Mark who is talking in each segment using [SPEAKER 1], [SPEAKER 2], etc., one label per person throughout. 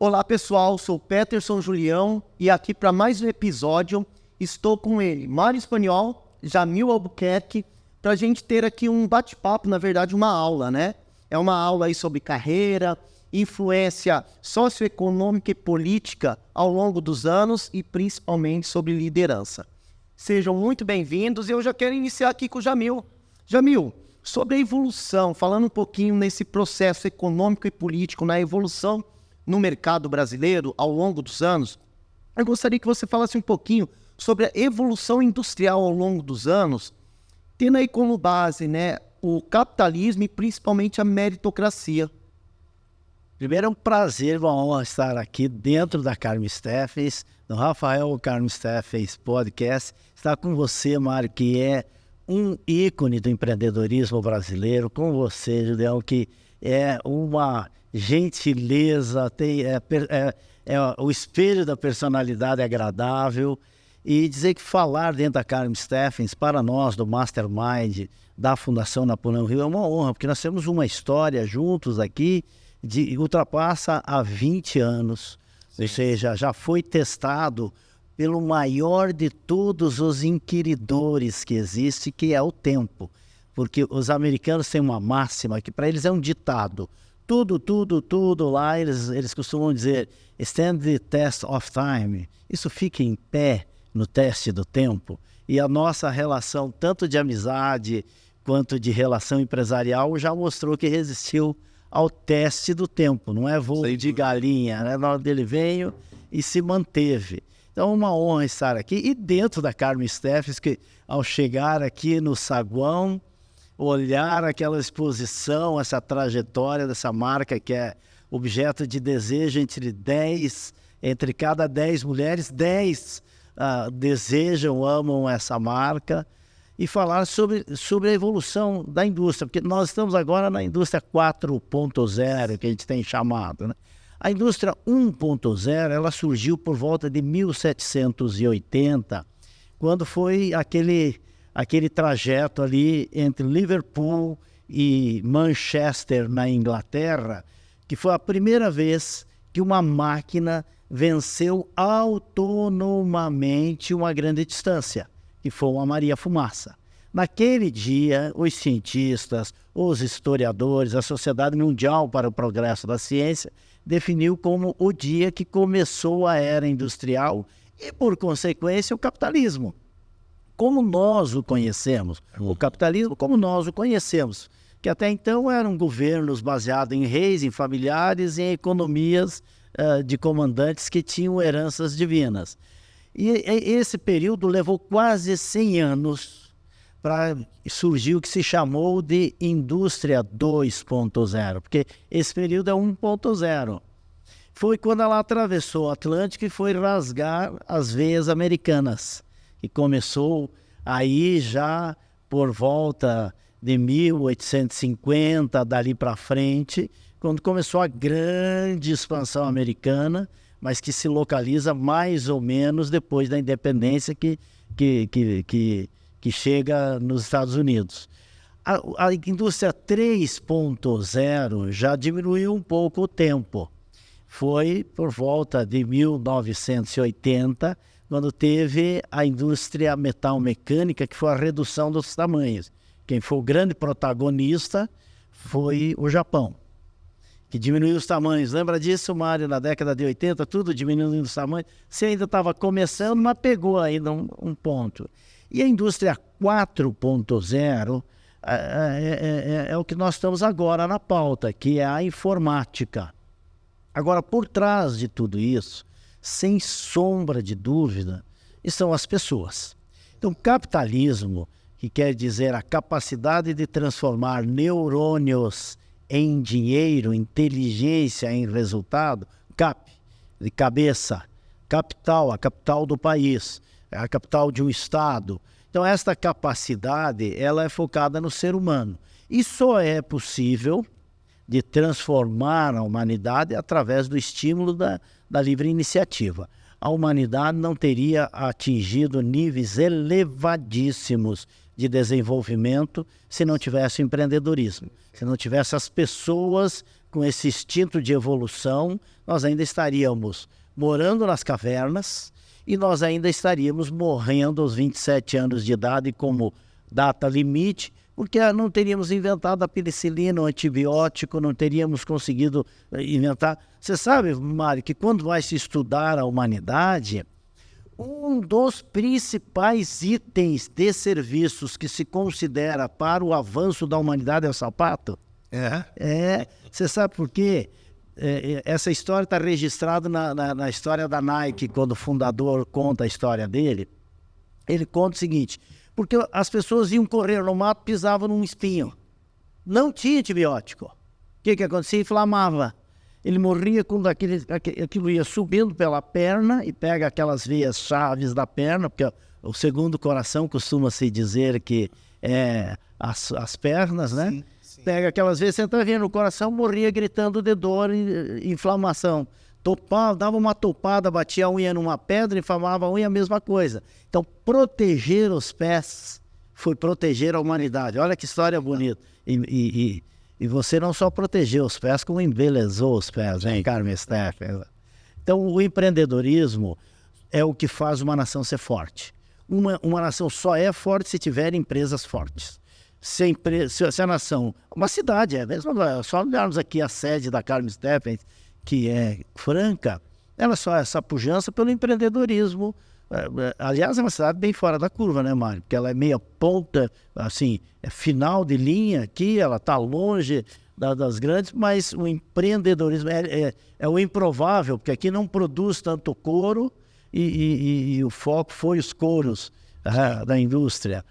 [SPEAKER 1] Olá pessoal, sou Peterson Julião e aqui para mais um episódio estou com ele, Mário Espanhol, Jamil Albuquerque, para a gente ter aqui um bate-papo, na verdade uma aula, né? É uma aula aí sobre carreira, influência socioeconômica e política ao longo dos anos e principalmente sobre liderança. Sejam muito bem-vindos e eu já quero iniciar aqui com o Jamil. Jamil, sobre a evolução, falando um pouquinho nesse processo econômico e político, na evolução no mercado brasileiro ao longo dos anos, eu gostaria que você falasse um pouquinho sobre a evolução industrial ao longo dos anos, tendo aí como base, né, o capitalismo e principalmente a meritocracia.
[SPEAKER 2] Primeiro é um prazer, uma honra estar aqui dentro da Carmen Steffens, no Rafael Carmen Steffens Podcast, estar com você, Mário, que é um ícone do empreendedorismo brasileiro, com você, Julião, que é uma gentileza, o espelho da personalidade agradável, e dizer que falar dentro da Carmen Steffens, para nós do Mastermind da Fundação Napoleão Hill, é uma honra, porque nós temos uma história juntos aqui, ultrapassa há 20 anos, sim. Ou seja, já foi testado pelo maior de todos os inquiridores que existe, que é o tempo. Porque os americanos têm uma máxima que para eles é um ditado. Tudo lá, eles costumam dizer, stand the test of time. Isso fica em pé no teste do tempo. E a nossa relação, tanto de amizade quanto de relação empresarial, já mostrou que resistiu ao teste do tempo. Não é voo de galinha, né? Na hora dele veio e se manteve. Então, uma honra estar aqui. E dentro da Carmen Steffens, que ao chegar aqui no saguão, olhar aquela exposição, essa trajetória dessa marca que é objeto de desejo entre cada 10 mulheres, 10 desejam, amam essa marca, e falar sobre a evolução da indústria, porque nós estamos agora na indústria 4.0, que a gente tem chamado, né? A indústria 1.0, ela surgiu por volta de 1780, quando foi aquele trajeto ali entre Liverpool e Manchester, na Inglaterra, que foi a primeira vez que uma máquina venceu autonomamente uma grande distância, que foi uma Maria-Fumaça. Naquele dia, os cientistas, os historiadores, a Sociedade Mundial para o Progresso da Ciência definiu como o dia que começou a era industrial e, por consequência, o capitalismo. Como nós o conhecemos, o capitalismo como nós o conhecemos, que até então eram governos baseados em reis, em familiares, em economias de comandantes que tinham heranças divinas. E esse período levou quase 100 anos para surgir o que se chamou de indústria 2.0, porque esse período é 1.0. Foi quando ela atravessou o Atlântico e foi rasgar as veias americanas, que começou aí já por volta de 1850, dali para frente, quando começou a grande expansão americana, mas que se localiza mais ou menos depois da independência que chega nos Estados Unidos. A indústria 3.0 já diminuiu um pouco o tempo. Foi por volta de 1980, quando teve a indústria metal-mecânica, que foi a redução dos tamanhos. Quem foi o grande protagonista foi o Japão, que diminuiu os tamanhos. Lembra disso, Mário, na década de 80, tudo diminuindo os tamanhos? Você ainda estava começando, mas pegou ainda um ponto. E a indústria 4.0 é o que nós estamos agora na pauta, que é a informática. Agora, por trás de tudo isso, sem sombra de dúvida, estão as pessoas. Então, capitalismo, que quer dizer a capacidade de transformar neurônios em dinheiro, inteligência em resultado, cap, de cabeça, capital, a capital do país, a capital de um estado. Então, esta capacidade, ela é focada no ser humano. E só é possível de transformar a humanidade através do estímulo da livre iniciativa. A humanidade não teria atingido níveis elevadíssimos de desenvolvimento se não tivesse o empreendedorismo. Se não tivesse as pessoas com esse instinto de evolução, nós ainda estaríamos morando nas cavernas e nós ainda estaríamos morrendo aos 27 anos de idade como data limite, porque não teríamos inventado a penicilina, o antibiótico, não teríamos conseguido inventar. Você sabe, Mário, que quando vai se estudar a humanidade, um dos principais itens de serviços que se considera para o avanço da humanidade é o sapato? Você sabe por quê? Essa história está registrada na história da Nike, quando o fundador conta a história dele. Ele conta o seguinte: porque as pessoas iam correr no mato, pisavam num espinho. Não tinha antibiótico. O que acontecia? Inflamava. Ele morria quando aquilo ia subindo pela perna e pega aquelas veias chaves da perna, porque o segundo coração costuma-se dizer que é as pernas, né? Sim, sim. Pega aquelas veias, você está vendo o coração, morria gritando de dor e inflamação. Topava, dava uma topada, batia a unha numa pedra, inflamava a unha, a mesma coisa. Então, proteger os pés foi proteger a humanidade. Olha que história bonita. E você não só protegeu os pés, como embelezou os pés, hein, Carmen Steffen? Então, o empreendedorismo é o que faz uma nação ser forte. Uma nação só é forte se tiver empresas fortes. Se a nação... Uma cidade, só olharmos aqui a sede da Carmen Steffen, que é Franca, ela só é essa pujança pelo empreendedorismo. Aliás, é uma cidade bem fora da curva, né, Mário? Porque ela é meia ponta, assim, é final de linha aqui, ela está longe das grandes, mas o empreendedorismo é o improvável, porque aqui não produz tanto couro e o foco foi os couros da indústria.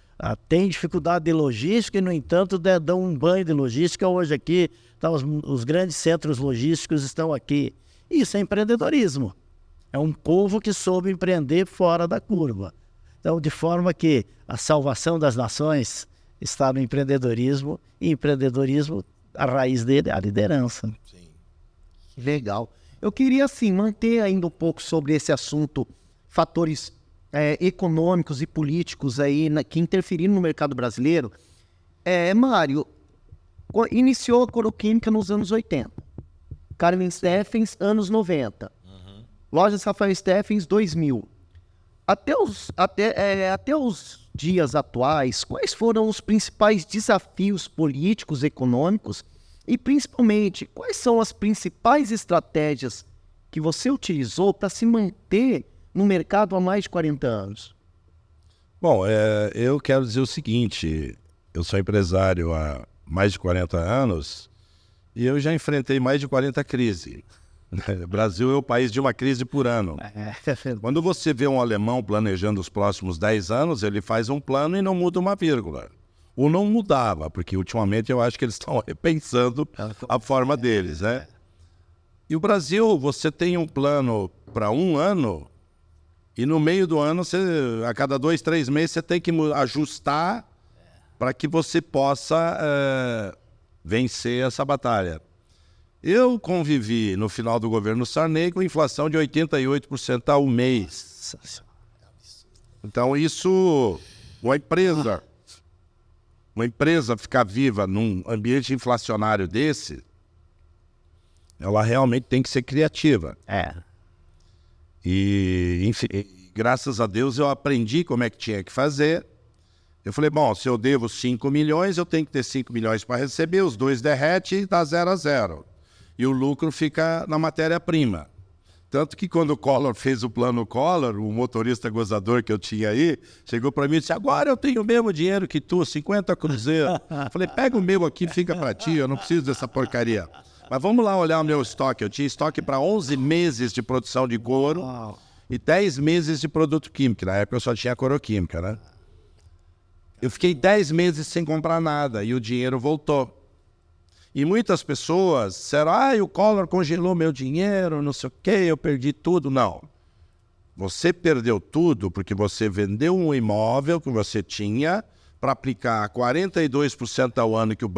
[SPEAKER 2] Tem dificuldade de logística e, no entanto, dão um banho de logística. Hoje aqui, os grandes centros logísticos estão aqui. Isso é empreendedorismo. É um povo que soube empreender fora da curva. Então, de forma que a salvação das nações está no empreendedorismo, e empreendedorismo, a raiz dele é a liderança.
[SPEAKER 1] Sim. Legal. Eu queria, assim, manter ainda um pouco sobre esse assunto, fatores econômicos e políticos aí que interferiram no mercado brasileiro. Mário, iniciou a coroquímica nos anos 80. Carmen Steffens, anos 90. Lojas Rafael Steffens, 2000. Até os dias atuais, quais foram os principais desafios políticos e econômicos e, principalmente, quais são as principais estratégias que você utilizou para se manter no mercado há mais de 40 anos?
[SPEAKER 3] Bom, eu quero dizer o seguinte: eu sou empresário há mais de 40 anos e eu já enfrentei mais de 40 crises. O Brasil é o país de uma crise por ano. Quando você vê um alemão planejando os próximos 10 anos, ele faz um plano e não muda uma vírgula. Ou não mudava, porque ultimamente eu acho que eles estão repensando a forma deles, né? E o Brasil, você tem um plano para um ano e no meio do ano, a cada 2, 3 meses, você tem que ajustar para que você possa vencer essa batalha. Eu convivi no final do governo Sarney com inflação de 88% ao mês. Então isso, uma empresa ficar viva num ambiente inflacionário desse, ela realmente tem que ser criativa. E, enfim, graças a Deus eu aprendi como é que tinha que fazer. Eu falei, bom, se eu devo 5 milhões, eu tenho que ter 5 milhões para receber, os dois derretem e dá 0 a 0. E o lucro fica na matéria-prima. Tanto que quando o Collor fez o plano Collor, o motorista gozador que eu tinha aí, chegou para mim e disse, agora eu tenho o mesmo dinheiro que tu, 50 cruzeiros. Falei, pega o meu aqui, fica para ti, eu não preciso dessa porcaria. Mas vamos lá olhar o meu estoque. Eu tinha estoque para 11 meses de produção de couro e 10 meses de produto químico. Na época eu só tinha coroquímica, né? Eu fiquei 10 meses sem comprar nada e o dinheiro voltou. E muitas pessoas disseram, o Collor congelou meu dinheiro, não sei o quê, eu perdi tudo. Não. Você perdeu tudo porque você vendeu um imóvel que você tinha para aplicar 42% ao ano que o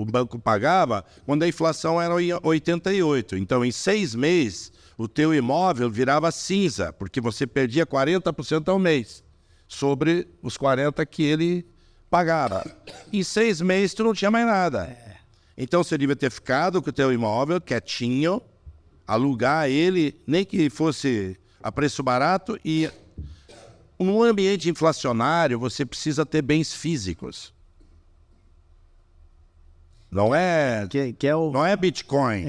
[SPEAKER 3] banco pagava, quando a inflação era 88%. Então, em 6 meses, o teu imóvel virava cinza, porque você perdia 40% ao mês. sobre os 40 que ele pagava. Em 6 meses, tu não tinha mais nada. Então, você devia ter ficado com o teu imóvel quietinho, alugar ele, nem que fosse a preço barato. E num ambiente inflacionário, você precisa ter bens físicos. Não é,
[SPEAKER 2] Que é o...
[SPEAKER 3] não é Bitcoin,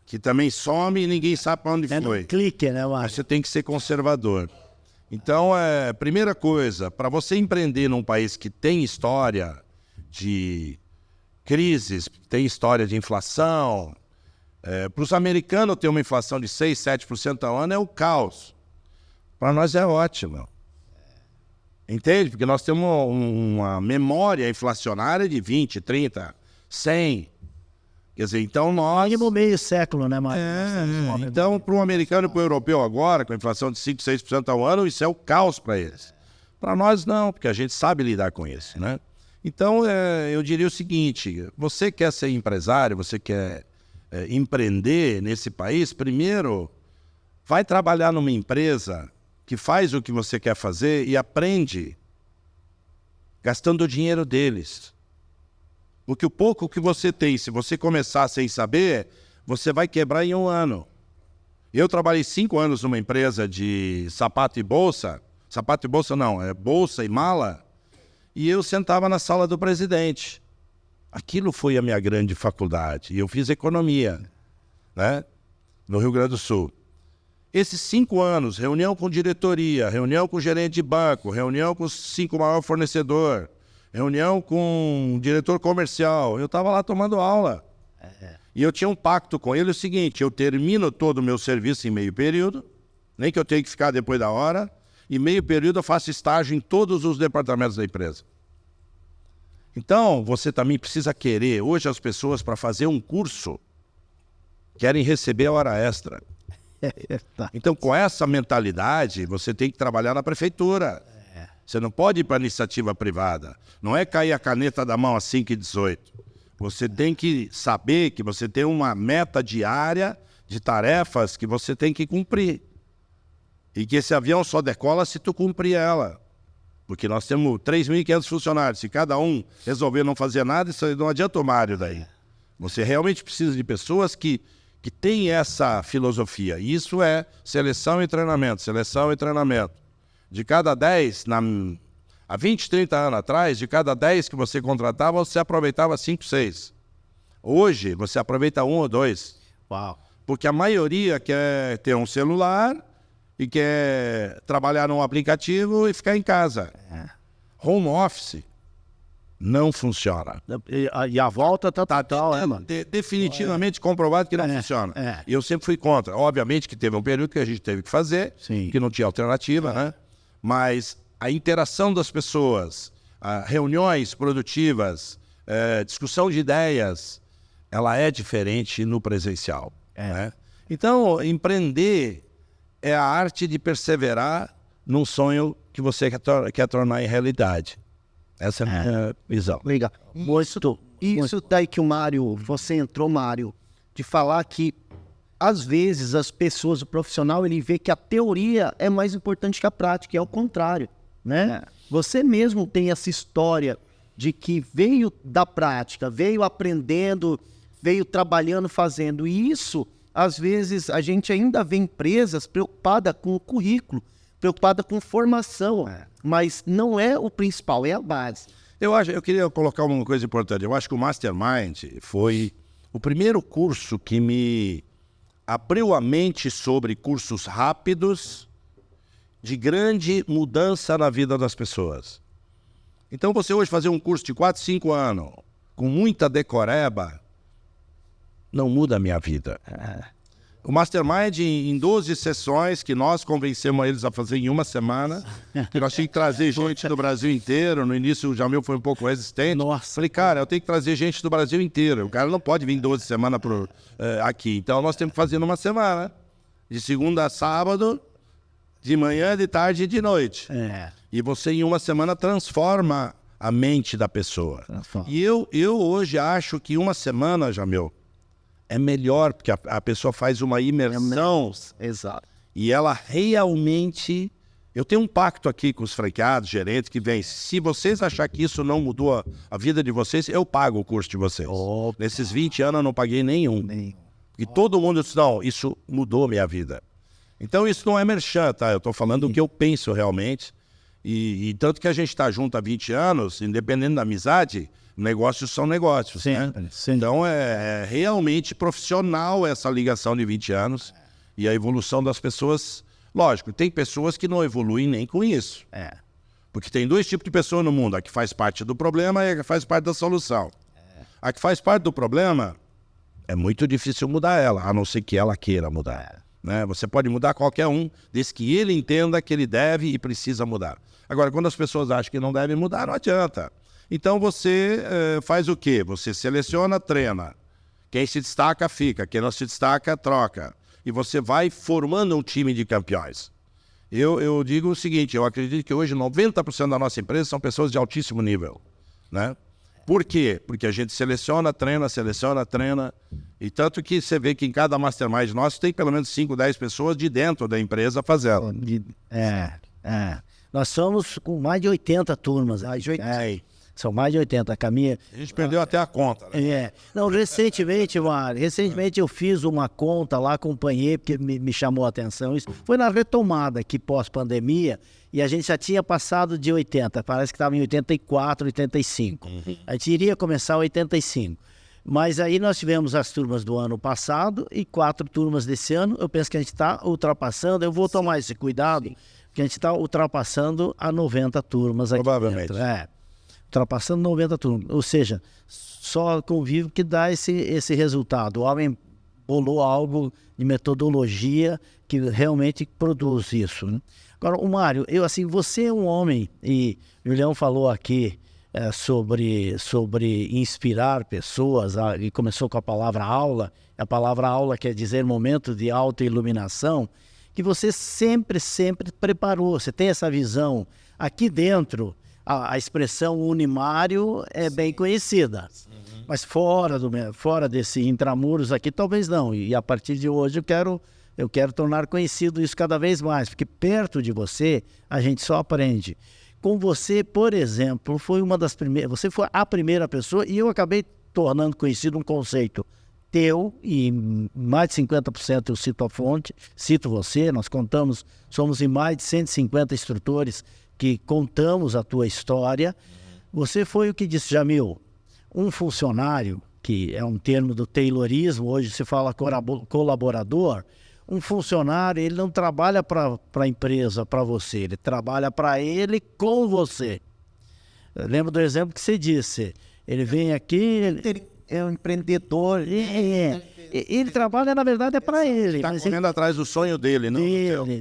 [SPEAKER 3] que também some e ninguém sabe para onde
[SPEAKER 2] É
[SPEAKER 3] foi.
[SPEAKER 2] no clique, né,
[SPEAKER 3] Mas
[SPEAKER 2] Márcio?
[SPEAKER 3] você tem que ser conservador. Então, primeira coisa, para você empreender num país que tem história de crises, tem história de inflação, para os americanos ter uma inflação de 6, 7% ao ano é o caos. Para nós é ótimo. Entende? Porque nós temos uma memória inflacionária de 20, 30, 100. Quer dizer, então nós...
[SPEAKER 2] No meio século, né, Márcio?
[SPEAKER 3] Então, para um americano e para um europeu agora, com inflação de 5, 6% ao ano, isso é o caos para eles. Para nós não, porque a gente sabe lidar com isso, né? Então, eu diria o seguinte, você quer ser empresário, você quer empreender nesse país, primeiro, vai trabalhar numa empresa que faz o que você quer fazer e aprende gastando o dinheiro deles. Porque o pouco que você tem, se você começar sem saber, você vai quebrar em 1 ano. Eu trabalhei 5 anos numa empresa de sapato e bolsa não, é bolsa e mala, e eu sentava na sala do presidente. Aquilo foi a minha grande faculdade. E eu fiz economia, né, no Rio Grande do Sul. Esses 5 anos, reunião com diretoria, reunião com gerente de banco, reunião com os 5 maiores fornecedores, reunião com o diretor comercial, eu estava lá tomando aula. E eu tinha um pacto com ele, o seguinte, eu termino todo o meu serviço em meio período, nem que eu tenha que ficar depois da hora, e meio período eu faço estágio em todos os departamentos da empresa. Então, você também precisa querer. Hoje as pessoas, para fazer um curso, querem receber a hora extra. Então, com essa mentalidade, você tem que trabalhar na prefeitura. Você não pode ir para a iniciativa privada. Não é cair a caneta da mão às 5h18. Você tem que saber que você tem uma meta diária de tarefas que você tem que cumprir. E que esse avião só decola se tu cumprir ela. Porque nós temos 3.500 funcionários. Se cada um resolver não fazer nada, isso não adianta o Mário daí. Você realmente precisa de pessoas que têm essa filosofia. E isso é seleção e treinamento, seleção e treinamento. De cada 10, há 20, 30 anos atrás, de cada 10 que você contratava, você aproveitava 5, 6. Hoje, você aproveita 1 ou 2.
[SPEAKER 2] Uau.
[SPEAKER 3] Porque a maioria quer ter um celular e quer trabalhar num aplicativo e ficar em casa. Home office não funciona.
[SPEAKER 2] E a volta tá total, mano?
[SPEAKER 3] Definitivamente comprovado que não funciona. E eu sempre fui contra. Obviamente que teve um período que a gente teve que fazer, que não tinha alternativa, né? Mas a interação das pessoas, reuniões produtivas, discussão de ideias, ela é diferente no presencial. Né? Então, empreender é a arte de perseverar num sonho que você quer tornar em realidade. Essa é a minha visão.
[SPEAKER 1] Legal. Isso daí que você entrou, Mário, de falar que às vezes as pessoas, o profissional, ele vê que a teoria é mais importante que a prática, é o contrário, né? Você mesmo tem essa história de que veio da prática, veio aprendendo, veio trabalhando, fazendo. E isso, às vezes, a gente ainda vê empresas preocupadas com o currículo, preocupada com formação, mas não é o principal, é a base.
[SPEAKER 3] Eu queria colocar uma coisa importante. Eu acho que o Mastermind foi o primeiro curso que me abriu a mente sobre cursos rápidos de grande mudança na vida das pessoas. Então, você hoje fazer um curso de 4, 5 anos, com muita decoreba, não muda a minha vida. O Mastermind, em 12 sessões, que nós convencemos eles a fazer em 1 semana, que nós tínhamos que trazer gente do Brasil inteiro. No início, o Jamil foi um pouco resistente.
[SPEAKER 2] Nossa.
[SPEAKER 3] Falei, cara, eu tenho que trazer gente do Brasil inteiro. O cara não pode vir 12 semanas aqui. Então, nós temos que fazer numa semana. De segunda a sábado, de manhã, de tarde e de noite. E você, em 1 semana, transforma a mente da pessoa. E eu hoje acho que 1 semana, Jamil, é melhor, porque a pessoa faz uma imersão.
[SPEAKER 1] Exato.
[SPEAKER 3] E ela realmente... Eu tenho um pacto aqui com os franqueados, gerentes, que vem. Se vocês acharem que isso não mudou a vida de vocês, eu pago o curso de vocês. Nesses 20 anos eu não paguei nenhum. E todo mundo disse, não, isso mudou minha vida. Então isso não é merchan, tá? Eu estou falando o que eu penso realmente. E tanto que a gente está junto há 20 anos, independente da amizade, negócios são negócios, né? Então é realmente profissional essa ligação de 20 anos. E a evolução das pessoas... Lógico, tem pessoas que não evoluem nem com isso. Porque tem 2 tipos de pessoas no mundo. A que faz parte do problema e a que faz parte da solução. A que faz parte do problema, é muito difícil mudar ela, a não ser que ela queira mudar. Né? Você pode mudar qualquer um, desde que ele entenda que ele deve e precisa mudar. Agora, quando as pessoas acham que não devem mudar, não adianta. Então você faz o quê? Você seleciona, treina. Quem se destaca, fica. Quem não se destaca, troca. E você vai formando um time de campeões. Eu digo o seguinte, eu acredito que hoje 90% da nossa empresa são pessoas de altíssimo nível. Né? Por quê? Porque a gente seleciona, treina. E tanto que você vê que em cada mastermind nosso tem pelo menos 5, 10 pessoas de dentro da empresa fazendo.
[SPEAKER 2] Nós somos com mais de 80 turmas. São mais de 80, Caminha.
[SPEAKER 3] A gente perdeu até a conta, né?
[SPEAKER 2] Não, recentemente, Mário, eu fiz uma conta lá, acompanhei, porque me chamou a atenção. Isso foi na retomada aqui pós-pandemia, e a gente já tinha passado de 80, parece que estava em 84, 85. A gente iria começar 85. Mas aí nós tivemos as turmas do ano passado e 4 turmas desse ano. Eu penso que a gente está ultrapassando, eu vou tomar esse cuidado, porque a gente está ultrapassando a 90 turmas aqui.
[SPEAKER 3] Provavelmente.
[SPEAKER 2] Dentro. Ultrapassando 90 turmas. Ou seja, só convívio que dá esse resultado. O homem bolou algo de metodologia que realmente produz isso. Né? Agora, o Mário, você é um homem, e o Leão falou aqui sobre inspirar pessoas, e começou com a palavra aula quer dizer momento de autoiluminação, que você sempre preparou. Você tem essa visão aqui dentro. A expressão unimário é bem conhecida, mas fora desse intramuros aqui, talvez não. E a partir de hoje eu quero tornar conhecido isso cada vez mais, porque perto de você a gente só aprende. Com você, por exemplo, você foi a primeira pessoa, e eu acabei tornando conhecido um conceito teu, e mais de 50% eu cito a fonte, cito você, nós somos em mais de 150 instrutores que contamos a tua história. Você foi o que disse, Jamil, um funcionário, que é um termo do Taylorismo, hoje se fala colaborador. Um funcionário, ele não trabalha para a empresa, para você, ele trabalha para ele com você. Eu lembro do exemplo que você disse, ele vem aqui...
[SPEAKER 1] Ele é um empreendedor.
[SPEAKER 2] Ele trabalha, na verdade, é para ele.
[SPEAKER 3] Está correndo atrás do sonho dele,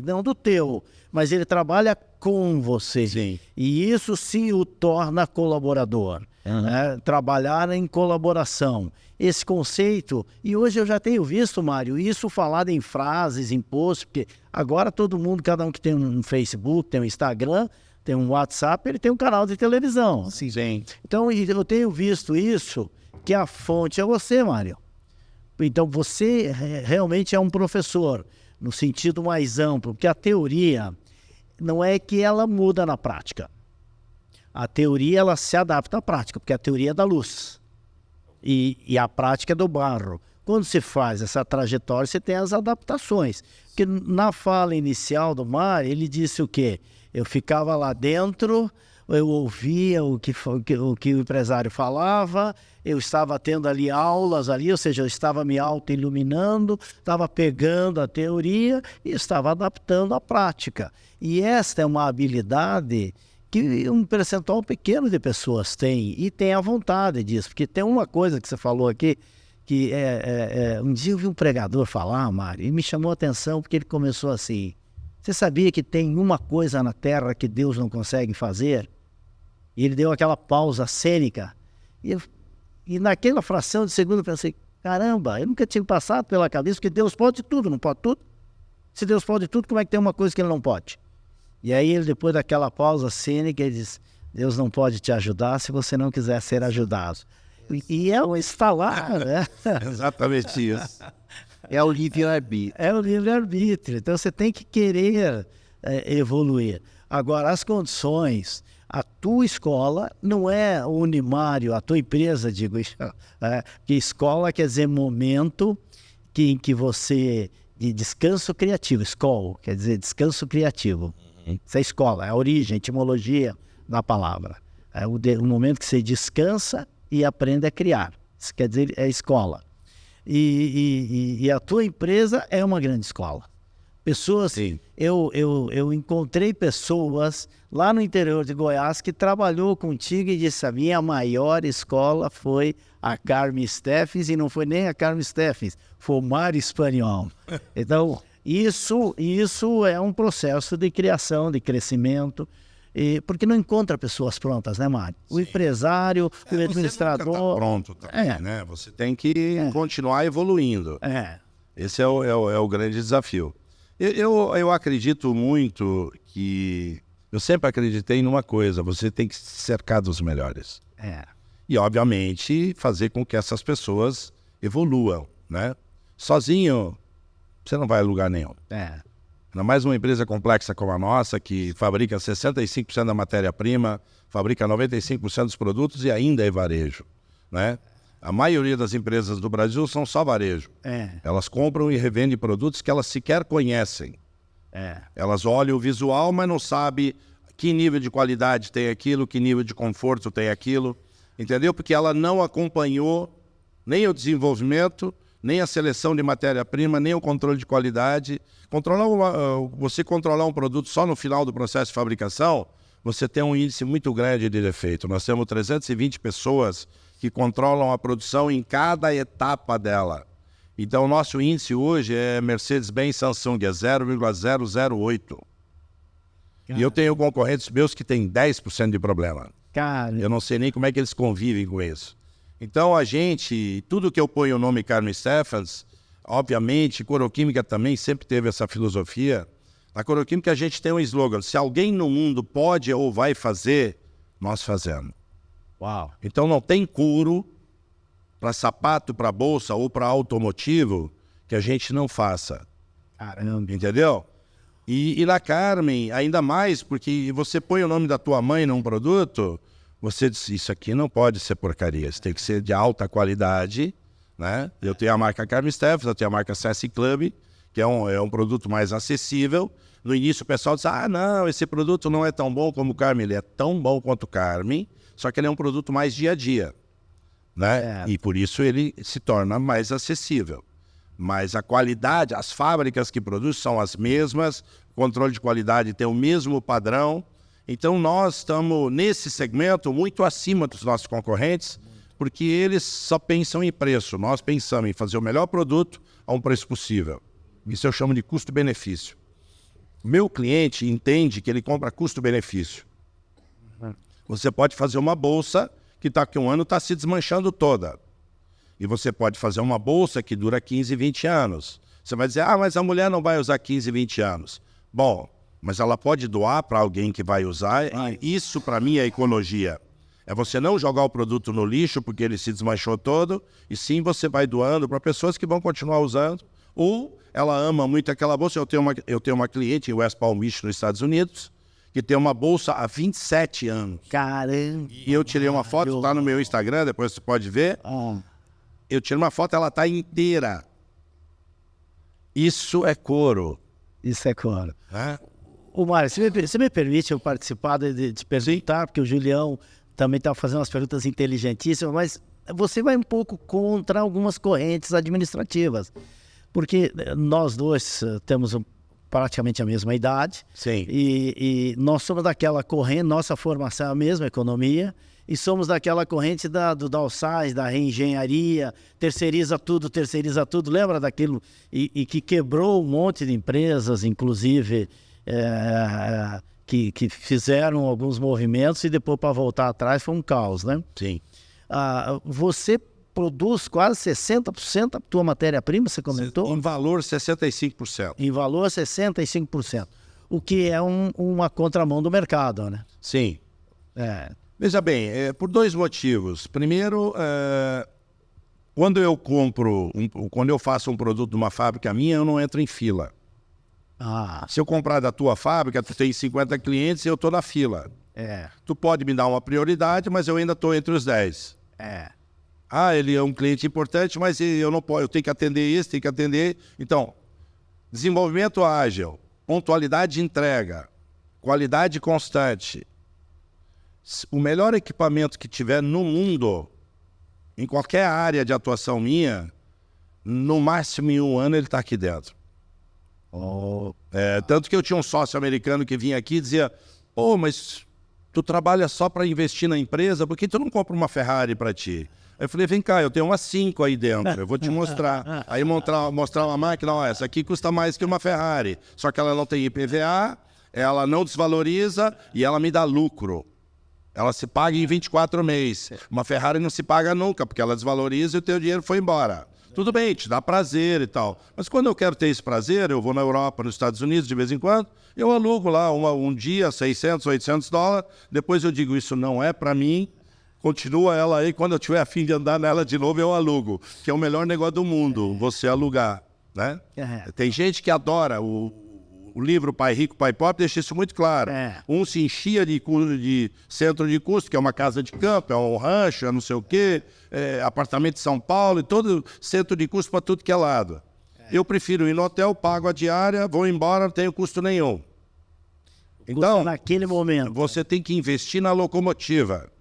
[SPEAKER 2] não do teu. Mas ele trabalha com você.
[SPEAKER 3] Sim.
[SPEAKER 2] E isso sim o torna colaborador. Né? Trabalhar em colaboração. Esse conceito, e hoje eu já tenho visto, Mário, isso falado em frases, em posts, porque agora todo mundo, cada um que tem um Facebook, tem um Instagram, tem um WhatsApp, ele tem um canal de televisão.
[SPEAKER 3] Sim.
[SPEAKER 2] Então eu tenho visto isso, que a fonte é você, Mário. Então você realmente é um professor, no sentido mais amplo, porque a teoria não é que ela muda na prática. A teoria, ela se adapta à prática, porque a teoria é da luz e a prática é do barro. Quando se faz essa trajetória, você tem as adaptações. Porque na fala inicial do Mário, ele disse o quê? Eu ficava lá dentro, eu ouvia o que o empresário falava, eu estava tendo ali aulas ali, ou seja, eu estava me auto-iluminando, estava pegando a teoria e estava adaptando à prática. E esta é uma habilidade que um percentual pequeno de pessoas tem, e tem a vontade disso. Porque tem uma coisa que você falou aqui, que um dia eu vi um pregador falar, Mário, e me chamou a atenção porque ele começou assim: você sabia que tem uma coisa na Terra que Deus não consegue fazer? E ele deu aquela pausa cênica. E naquela fração de segundo eu pensei, caramba, eu nunca tinha passado pela cabeça, porque Deus pode tudo, não pode tudo? Se Deus pode tudo, como é que tem uma coisa que ele não pode? E aí ele, depois daquela pausa cênica, ele diz, Deus não pode te ajudar se você não quiser ser ajudado. E é o instalar, né?
[SPEAKER 3] Exatamente isso.
[SPEAKER 1] É o livre-arbítrio.
[SPEAKER 2] É o livre-arbítrio. Então você tem que querer evoluir. Agora, as condições, a tua escola não é o Unimário, a tua empresa, digo, que escola quer dizer momento em que você, de descanso criativo, escola, quer dizer descanso criativo. Isso é escola, é a origem, a etimologia da palavra. É o momento que você descansa e aprende a criar. Isso quer dizer, é escola. E a tua empresa é uma grande escola. Pessoas, eu encontrei pessoas lá no interior de Goiás que trabalhou contigo e disse: a minha maior escola foi a Carme Steffens, e não foi nem a Carme Steffens, foi o Mário Espanhol. Então, isso é um processo de criação, de crescimento, porque não encontra pessoas prontas, né, Mário? O empresário, o administrador...
[SPEAKER 3] Você nunca tá pronto também, né? Você tem que continuar evoluindo. Esse é o grande desafio. Eu acredito muito que... Eu sempre acreditei numa coisa: você tem que se cercar dos melhores. E, obviamente, fazer com que essas pessoas evoluam, né? Sozinho, você não vai a lugar nenhum. Ainda mais uma empresa complexa como a nossa, que fabrica 65% da matéria-prima, fabrica 95% dos produtos e ainda é varejo, né? A maioria das empresas do Brasil são só varejo. Elas compram e revendem produtos que elas sequer conhecem. Elas olham o visual, mas não sabem que nível de qualidade tem aquilo, que nível de conforto tem aquilo, entendeu? Porque ela não acompanhou nem o desenvolvimento, nem a seleção de matéria-prima, nem o controle de qualidade. Você controlar um produto só no final do processo de fabricação, você tem um índice muito grande de defeito. Nós temos 320 pessoas que controlam a produção em cada etapa dela. Então, o nosso índice hoje é Mercedes-Benz Samsung, é 0,008. E eu tenho concorrentes meus que têm 10% de problema. Eu não sei nem como é que eles convivem com isso. Então, tudo que eu ponho o nome Carme Steffens, obviamente, Coroquímica também sempre teve essa filosofia. Na Coroquímica a gente tem um slogan: se alguém no mundo pode ou vai fazer, nós fazemos. Então não tem couro para sapato, para bolsa ou para automotivo que a gente não faça. Entendeu? E na Carmen, ainda mais, porque você põe o nome da tua mãe num produto, você diz: isso aqui não pode ser porcaria, isso tem que ser de alta qualidade, né? Eu tenho a marca Carme Steffens, eu tenho a marca Sassy Club, que é um produto mais acessível. No início o pessoal diz: não, esse produto não é tão bom como o Carme. Ele é tão bom quanto o Carme, só que ele é um produto mais dia a dia, né? E por isso ele se torna mais acessível. Mas a qualidade, as fábricas que produzem são as mesmas, o controle de qualidade tem o mesmo padrão. Então nós estamos nesse segmento muito acima dos nossos concorrentes, porque eles só pensam em preço. Nós pensamos em fazer o melhor produto a um preço possível. Isso eu chamo de custo-benefício. O meu cliente entende que ele compra custo-benefício. Você pode fazer uma bolsa que daqui a um ano está se desmanchando toda. E você pode fazer uma bolsa que dura 15, 20 anos. Você vai dizer: mas a mulher não vai usar 15, 20 anos. Bom, mas ela pode doar para alguém que vai usar. Isso, para mim, é ecologia. É você não jogar o produto no lixo porque ele se desmanchou todo, e sim você vai doando para pessoas que vão continuar usando. Ou ela ama muito aquela bolsa. Eu tenho uma cliente em West Palm Beach, nos Estados Unidos, que tem uma bolsa há 27 anos.
[SPEAKER 2] Caramba!
[SPEAKER 3] E eu tirei uma foto, está no meu Instagram, depois você pode ver. Eu tirei uma foto, ela está inteira. Isso é couro.
[SPEAKER 2] Isso é couro. Ô, Mário, você me permite eu participar de perguntar, porque o Julião também está fazendo umas perguntas inteligentíssimas, mas você vai um pouco contra algumas correntes administrativas, porque nós dois temos praticamente a mesma idade.
[SPEAKER 3] Sim.
[SPEAKER 2] E nós somos daquela corrente, nossa formação é a mesma, economia, e somos daquela corrente do downsize, da reengenharia, terceiriza tudo, lembra daquilo? E que quebrou um monte de empresas, inclusive, que fizeram alguns movimentos e depois, para voltar atrás, foi um caos, né?
[SPEAKER 3] Sim.
[SPEAKER 2] Você produz quase 60% da tua matéria-prima, você comentou?
[SPEAKER 3] Em valor, 65%.
[SPEAKER 2] Em valor, 65%. O que é uma contramão do mercado, né?
[SPEAKER 3] Sim. Veja bem, por dois motivos. Primeiro, quando eu faço um produto de uma fábrica minha, eu não entro em fila. Se eu comprar da tua fábrica, tu tem 50 clientes e eu estou na fila. Tu pode me dar uma prioridade, mas eu ainda estou entre os 10. Ele é um cliente importante, mas eu não posso, eu tenho que atender isso, tenho que atender... Então, desenvolvimento ágil, pontualidade de entrega, qualidade constante. O melhor equipamento que tiver no mundo, em qualquer área de atuação minha, no máximo em 1 ano ele está aqui dentro. Tanto que eu tinha um sócio americano que vinha aqui e dizia: mas tu trabalha só para investir na empresa, por que tu não compra uma Ferrari para ti? Aí eu falei: vem cá, eu tenho umas 5 aí dentro, eu vou te mostrar. Aí mostrar uma máquina, essa aqui custa mais que uma Ferrari, só que ela não tem IPVA, ela não desvaloriza e ela me dá lucro. Ela se paga em 24 meses. Uma Ferrari não se paga nunca, porque ela desvaloriza e o teu dinheiro foi embora. Tudo bem, te dá prazer e tal. Mas quando eu quero ter esse prazer, eu vou na Europa, nos Estados Unidos, de vez em quando, eu alugo lá um dia, $600, $800. Depois eu digo: isso não é para mim. Continua ela aí, quando eu tiver a fim de andar nela de novo, eu alugo. Que é o melhor negócio do mundo, você alugar, né? Tem gente que adora o livro Pai Rico, Pai Pobre, deixa isso muito claro. Um se enchia de centro de custo, que é uma casa de campo, é um rancho, é não sei o quê, apartamento de São Paulo, e todo centro de custo para tudo que é lado. Eu prefiro ir no hotel, pago a diária, vou embora, não tenho custo nenhum. Então,
[SPEAKER 2] naquele momento,
[SPEAKER 3] você tem que investir na locomotiva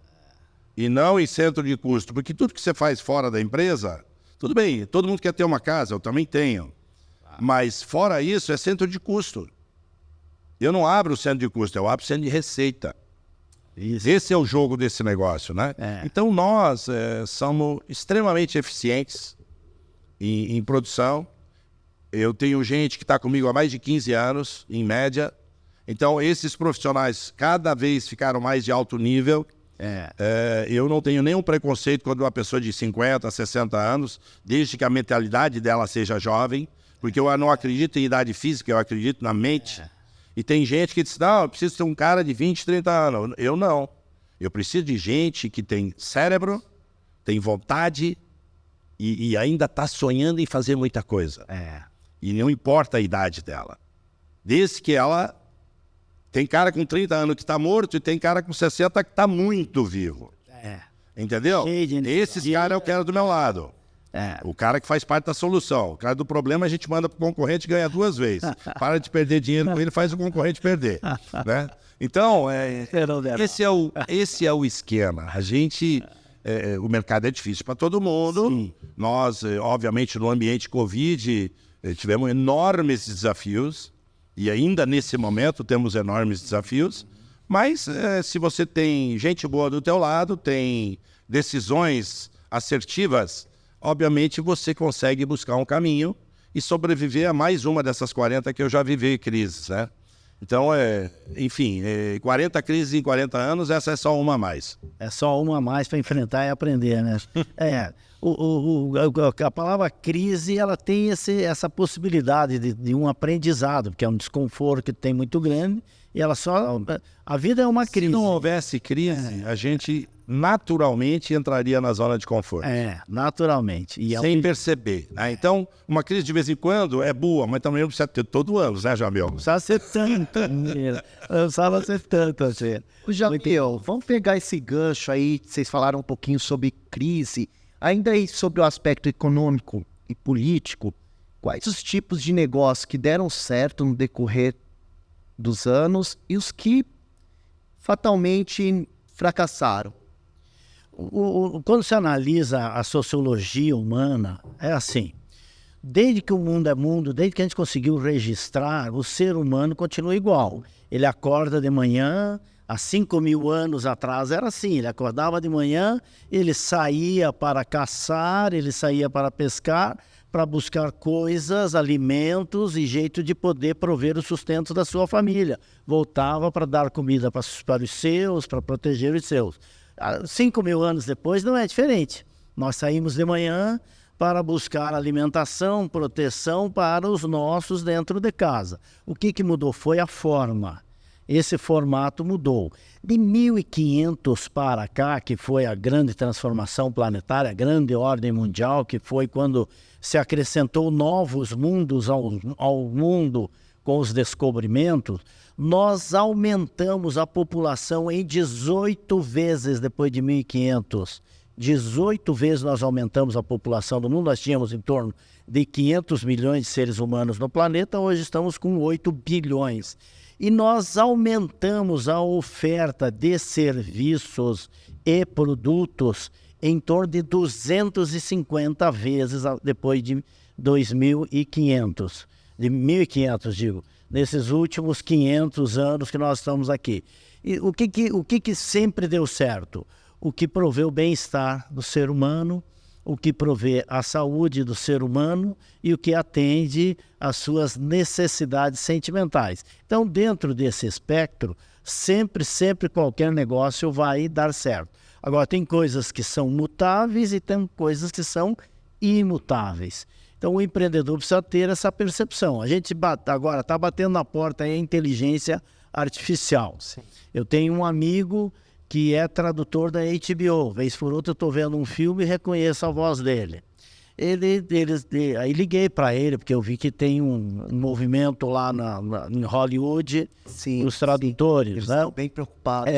[SPEAKER 3] e não em centro de custo, porque tudo que você faz fora da empresa, tudo bem, todo mundo quer ter uma casa, eu também tenho, mas fora isso é centro de custo. Eu não abro o centro de custo, eu abro o centro de receita. Esse é o jogo desse negócio, né? Então nós somos extremamente eficientes em produção. Eu tenho gente que está comigo há mais de 15 anos, em média. Então esses profissionais cada vez ficaram mais de alto nível. Eu não tenho nenhum preconceito quando uma pessoa de 50, 60 anos, desde que a mentalidade dela seja jovem, porque eu não acredito em idade física, eu acredito na mente. E tem gente que diz: não, eu preciso ter um cara de 20, 30 anos. Eu não. Eu preciso de gente que tem cérebro, tem vontade e ainda está sonhando em fazer muita coisa. E não importa a idade dela. Desde que ela... Tem cara com 30 anos que está morto e tem cara com 60 que está muito vivo. Entendeu? Esses caras eu quero do meu lado. O cara que faz parte da solução. O cara do problema a gente manda para o concorrente e ganha 2 vezes. Para de perder dinheiro com ele, faz o concorrente perder. Né? Então, esse é o esquema. A gente... o mercado é difícil para todo mundo. Sim. Nós, obviamente, no ambiente Covid, tivemos enormes desafios. E ainda nesse momento temos enormes desafios. Mas se você tem gente boa do teu lado, tem decisões assertivas, obviamente você consegue buscar um caminho e sobreviver a mais uma dessas 40 que eu já vivi crises, né? Então, enfim, 40 crises em 40 anos, essa é só uma a mais.
[SPEAKER 2] É só uma a mais para enfrentar e aprender, né? A palavra crise, ela tem essa possibilidade de um aprendizado, porque é um desconforto que tem muito grande, e a vida é uma crise.
[SPEAKER 3] Se não houvesse crise, a gente naturalmente entraria na zona de conforto.
[SPEAKER 2] Naturalmente. E
[SPEAKER 3] sem perceber, né? Então, uma crise de vez em quando é boa, mas também não precisa ter todo ano, né, Jamil?
[SPEAKER 2] Não precisava ser tanto. Não precisava ser tanto, assim.
[SPEAKER 1] Jamil, vamos pegar esse gancho aí, vocês falaram um pouquinho sobre crise. Ainda aí sobre o aspecto econômico e político, quais os tipos de negócios que deram certo no decorrer dos anos e os que fatalmente fracassaram?
[SPEAKER 2] Quando se analisa a sociologia humana, é assim: desde que o mundo é mundo, desde que a gente conseguiu registrar, o ser humano continua igual. Ele acorda de manhã, há 5.000 anos atrás era assim, ele acordava de manhã, ele saía para caçar, ele saía para pescar, para buscar coisas, alimentos e jeito de poder prover o sustento da sua família. Voltava para dar comida para os seus, para proteger os seus. 5.000 anos depois não é diferente. Nós saímos de manhã para buscar alimentação, proteção para os nossos dentro de casa. O que mudou foi a forma. Esse formato mudou. De 1500 para cá, que foi a grande transformação planetária, a grande ordem mundial, que foi quando se acrescentou novos mundos ao mundo, com os descobrimentos, nós aumentamos a população em 18 vezes depois de 1500. 18 vezes nós aumentamos a população do mundo. Nós tínhamos em torno de 500 milhões de seres humanos no planeta, hoje estamos com 8 bilhões. E nós aumentamos a oferta de serviços e produtos em torno de 250 vezes depois de 2500. De 1500, digo, nesses últimos 500 anos que nós estamos aqui. E o que sempre deu certo? O que provê o bem-estar do ser humano, o que provê a saúde do ser humano e o que atende às suas necessidades sentimentais. Então, dentro desse espectro, sempre qualquer negócio vai dar certo. Agora, tem coisas que são mutáveis e tem coisas que são imutáveis. Então, o empreendedor precisa ter essa percepção. A gente agora está batendo na porta a inteligência artificial. Sim. Eu tenho um amigo que é tradutor da HBO. Vez por outra eu estou vendo um filme e reconheço a voz dele. Aí liguei para ele, porque eu vi que tem um movimento lá em Hollywood, sim, os tradutores. Sim. Eles estão bem preocupados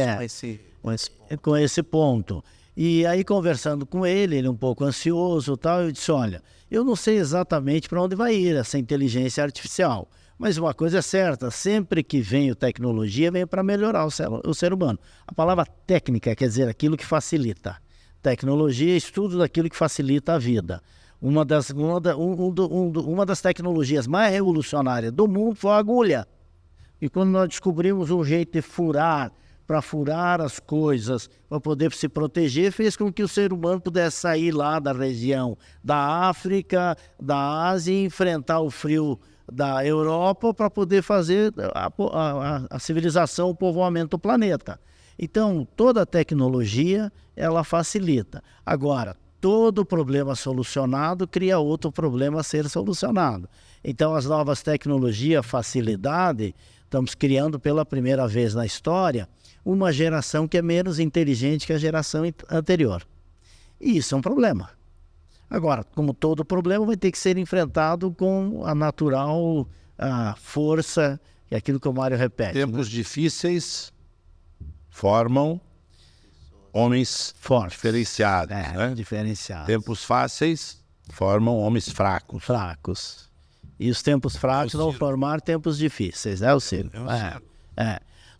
[SPEAKER 2] com esse ponto. E aí, conversando com ele é um pouco ansioso e tal, eu disse, olha, eu não sei exatamente para onde vai ir essa inteligência artificial, mas uma coisa é certa, sempre que vem tecnologia, vem para melhorar o ser humano. A palavra técnica quer dizer aquilo que facilita. Tecnologia é estudo daquilo que facilita a vida. Uma das tecnologias mais revolucionárias do mundo foi a agulha. E quando nós descobrimos um jeito de furar, para furar as coisas, para poder se proteger, fez com que o ser humano pudesse sair lá da região da África, da Ásia e enfrentar o frio da Europa para poder fazer a civilização, o povoamento do planeta. Então, toda a tecnologia, ela facilita. Agora, todo problema solucionado cria outro problema a ser solucionado. Então, as novas tecnologias, facilidade, estamos criando pela primeira vez na história uma geração que é menos inteligente que a geração anterior. E isso é um problema. Agora, como todo problema, vai ter que ser enfrentado com a natural força, que é aquilo que o Mário repete.
[SPEAKER 3] Tempos difíceis formam homens fortes, diferenciados. Né?
[SPEAKER 2] Diferenciados.
[SPEAKER 3] Tempos fáceis formam homens fracos.
[SPEAKER 2] Fracos. E os tempos fracos vão formar tempos difíceis, né, Ciro?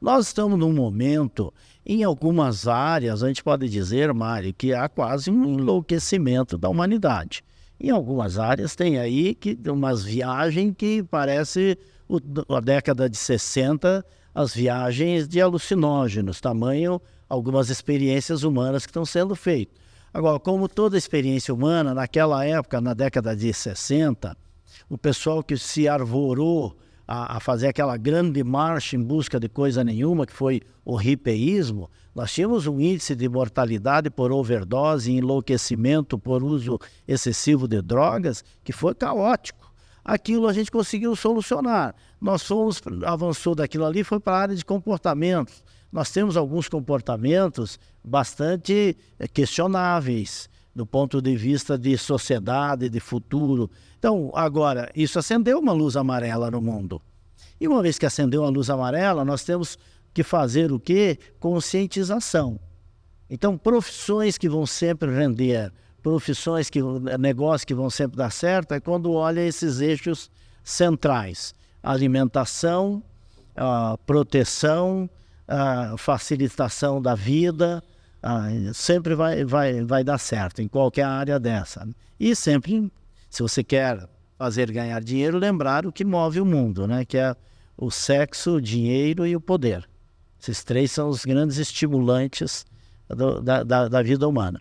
[SPEAKER 2] Nós estamos num momento, em algumas áreas, a gente pode dizer, Mário, que há quase um enlouquecimento da humanidade. Em algumas áreas tem aí umas viagens que parece a década de 60, as viagens de alucinógenos, tamanho algumas experiências humanas que estão sendo feitas. Agora, como toda experiência humana, naquela época, na década de 60, o pessoal que se arvorou a fazer aquela grande marcha em busca de coisa nenhuma, que foi o hipeísmo, nós tínhamos um índice de mortalidade por overdose e enlouquecimento por uso excessivo de drogas que foi caótico. Aquilo a gente conseguiu solucionar. Avançou daquilo ali, foi para a área de comportamentos. Nós temos alguns comportamentos bastante questionáveis do ponto de vista de sociedade, de futuro. Então, agora, isso acendeu uma luz amarela no mundo. E uma vez que acendeu a luz amarela, nós temos que fazer o quê? Conscientização. Então, profissões que vão sempre render, negócios que vão sempre dar certo, é quando olha esses eixos centrais. Alimentação, proteção, facilitação da vida, sempre vai dar certo em qualquer área dessa. E sempre, se você quer ganhar dinheiro, lembrar o que move o mundo, né? Que é o sexo, o dinheiro e o poder. Esses três são os grandes estimulantes da vida humana.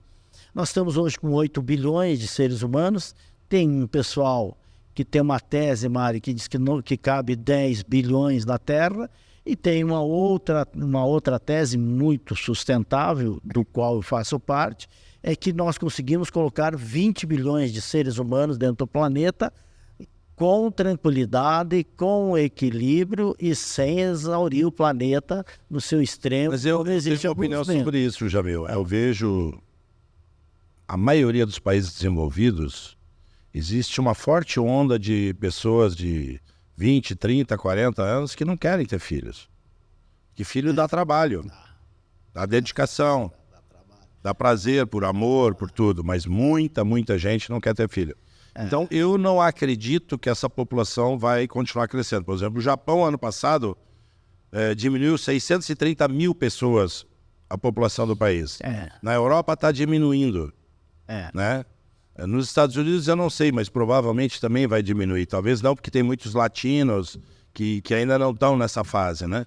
[SPEAKER 2] Nós estamos hoje com 8 bilhões de seres humanos. Tem um pessoal que tem uma tese, Mari, que diz que cabe 10 bilhões na Terra, e tem uma outra tese muito sustentável, do qual eu faço parte, é que nós conseguimos colocar 20 bilhões de seres humanos dentro do planeta com tranquilidade, com equilíbrio e sem exaurir o planeta no seu extremo.
[SPEAKER 3] Mas eu tenho uma opinião sobre isso, Jamil. Eu vejo a maioria dos países desenvolvidos, existe uma forte onda de pessoas de 20, 30, 40 anos que não querem ter filhos. Que filho dá trabalho, dá dedicação, dá prazer, por amor, por tudo. Mas muita gente não quer ter filho. Então, eu não acredito que essa população vai continuar crescendo. Por exemplo, o Japão, ano passado, diminuiu 630 mil pessoas a população do país. Na Europa está diminuindo. Né? Nos Estados Unidos eu não sei, mas provavelmente também vai diminuir. Talvez não, porque tem muitos latinos que ainda não estão nessa fase, né?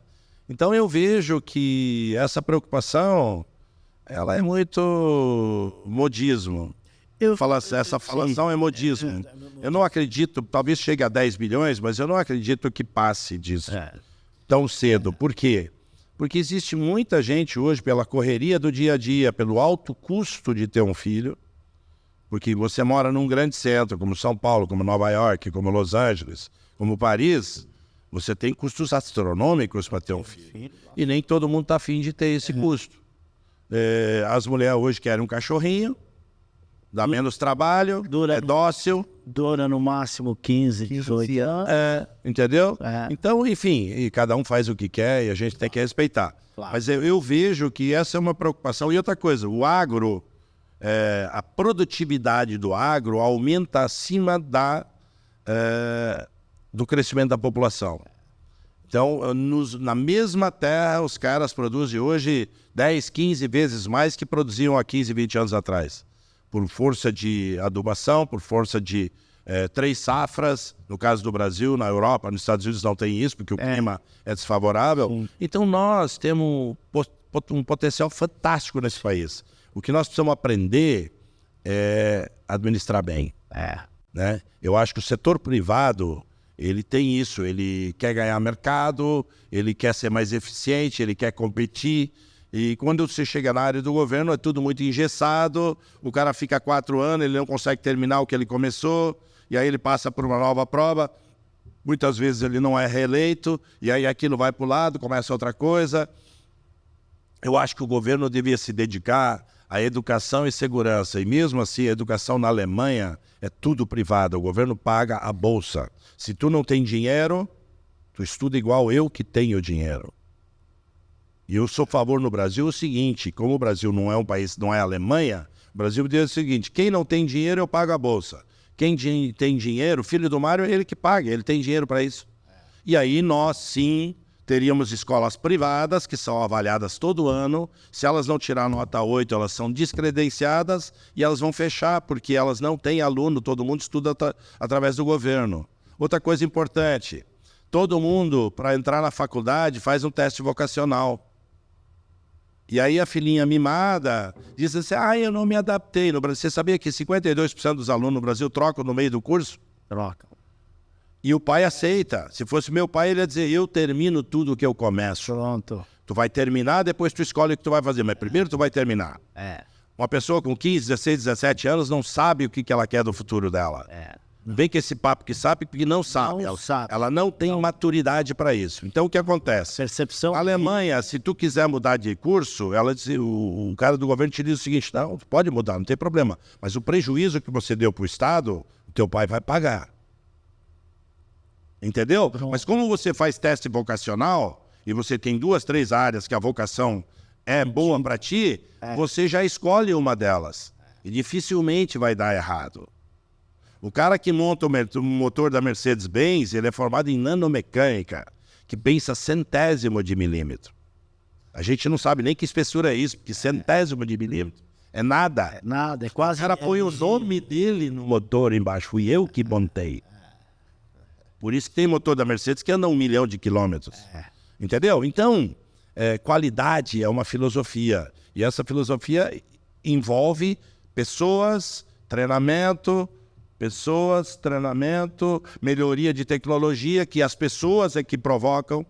[SPEAKER 3] Então eu vejo que essa preocupação, ela é muito modismo. Essa falação é modismo. Eu não acredito, talvez chegue a 10 bilhões, mas eu não acredito que passe disso tão cedo. Por quê? Porque existe muita gente hoje, pela correria do dia a dia, pelo alto custo de ter um filho, porque você mora num grande centro, como São Paulo, como Nova York, como Los Angeles, como Paris, você tem custos astronômicos para ter um filho. E nem todo mundo está afim de ter esse custo. As mulheres hoje querem um cachorrinho, dá menos trabalho, é dócil.
[SPEAKER 2] Dura no máximo 15, 18 anos.
[SPEAKER 3] Entendeu? Então, enfim, e cada um faz o que quer e a gente tem que respeitar. Claro. Mas eu vejo que essa é uma preocupação. E outra coisa, o agro... a produtividade do agro aumenta acima do crescimento da população. Então, na mesma terra, os caras produzem hoje 10, 15 vezes mais que produziam há 15, 20 anos atrás. Por força de adubação, por força de 3 safras. No caso do Brasil, na Europa, nos Estados Unidos não tem isso, porque o clima é desfavorável. Sim. Então, nós temos um potencial fantástico nesse país. O que nós precisamos aprender é administrar bem. Né? Eu acho que o setor privado, ele tem isso, ele quer ganhar mercado, ele quer ser mais eficiente, ele quer competir. E quando você chega na área do governo, é tudo muito engessado, o cara fica 4 anos, ele não consegue terminar o que ele começou, e aí ele passa por uma nova prova, muitas vezes ele não é reeleito, e aí aquilo vai para o lado, começa outra coisa. Eu acho que o governo devia se dedicar à educação e segurança. E mesmo assim, a educação na Alemanha é tudo privado. O governo paga a bolsa. Se tu não tem dinheiro, tu estuda igual eu que tenho dinheiro. E eu sou a favor no Brasil o seguinte, como o Brasil não é um país, não é a Alemanha, o Brasil diz o seguinte, quem não tem dinheiro, eu pago a bolsa. Quem tem dinheiro, o filho do Mário, é ele que paga, ele tem dinheiro para isso. E aí nós, sim... teríamos escolas privadas que são avaliadas todo ano. Se elas não tirar nota 8, elas são descredenciadas e elas vão fechar, porque elas não têm aluno, todo mundo estuda através do governo. Outra coisa importante, todo mundo, para entrar na faculdade, faz um teste vocacional. E aí a filhinha mimada diz assim, eu não me adaptei. No Brasil, você sabia que 52% dos alunos no Brasil trocam no meio do curso?
[SPEAKER 2] Trocam.
[SPEAKER 3] E o pai aceita. Se fosse meu pai, ele ia dizer, eu termino tudo o que eu começo.
[SPEAKER 2] Pronto.
[SPEAKER 3] Tu vai terminar, depois tu escolhe o que tu vai fazer, mas primeiro tu vai terminar. Uma pessoa com 15, 16, 17 anos não sabe o que ela quer do futuro dela. Não vem com esse papo que sabe, porque não sabe. Ela não tem maturidade para isso. Então, o que acontece?
[SPEAKER 2] Percepção.
[SPEAKER 3] A Alemanha, se tu quiser mudar de curso, ela diz, o cara do governo te diz o seguinte, não, tu pode mudar, não tem problema. Mas o prejuízo que você deu para o Estado, o teu pai vai pagar. Entendeu? Pronto. Mas como você faz teste vocacional e você tem 2, 3 áreas que a vocação é boa para ti, você já escolhe uma delas. E dificilmente vai dar errado. O cara que monta o motor da Mercedes-Benz, ele é formado em nanomecânica, que pensa centésimo de milímetro. A gente não sabe nem que espessura é isso, porque centésimo de milímetro é nada.
[SPEAKER 2] É nada, é quase...
[SPEAKER 3] O cara põe o nome dele no motor embaixo, fui eu que montei. Por isso que tem motor da Mercedes que anda 1 milhão de quilômetros. Entendeu? Então, qualidade é uma filosofia. E essa filosofia envolve pessoas, treinamento, melhoria de tecnologia, que as pessoas é que provocam.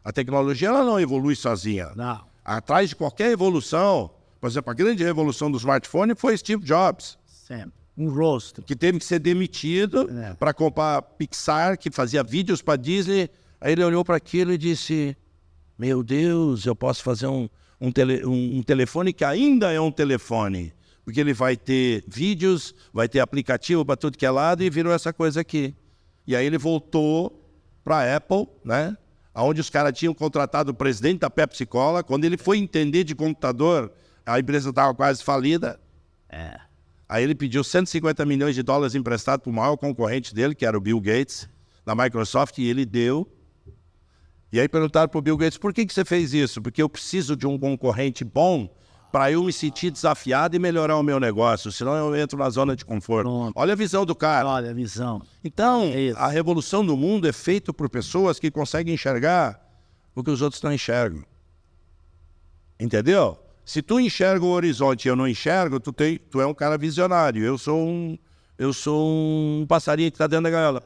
[SPEAKER 3] A tecnologia ela não evolui sozinha.
[SPEAKER 2] Não.
[SPEAKER 3] Atrás de qualquer evolução, por exemplo, a grande revolução do smartphone foi Steve Jobs.
[SPEAKER 2] Sempre. Um rosto.
[SPEAKER 3] Que teve que ser demitido para comprar Pixar, que fazia vídeos para Disney. Aí ele olhou para aquilo e disse, meu Deus, eu posso fazer um telefone que ainda é um telefone. Porque ele vai ter vídeos, vai ter aplicativo para tudo que é lado e virou essa coisa aqui. E aí ele voltou para a Apple, né? Onde os caras tinham contratado o presidente da Pepsi Cola. Quando ele foi entender de computador, a empresa estava quase falida. Aí ele pediu 150 milhões de dólares emprestado para o maior concorrente dele, que era o Bill Gates, da Microsoft, e ele deu. E aí perguntaram para o Bill Gates, por que você fez isso? Porque eu preciso de um concorrente bom para eu me sentir desafiado e melhorar o meu negócio, senão eu entro na zona de conforto.
[SPEAKER 2] Pronto.
[SPEAKER 3] Olha a visão do cara.
[SPEAKER 2] Olha a visão.
[SPEAKER 3] Então,
[SPEAKER 2] Isso.
[SPEAKER 3] a revolução do mundo é feita por pessoas que conseguem enxergar o que os outros não enxergam. Entendeu? Se tu enxerga o horizonte e eu não enxergo, tu é um cara visionário. Eu sou um passarinho que está dentro da gaiola.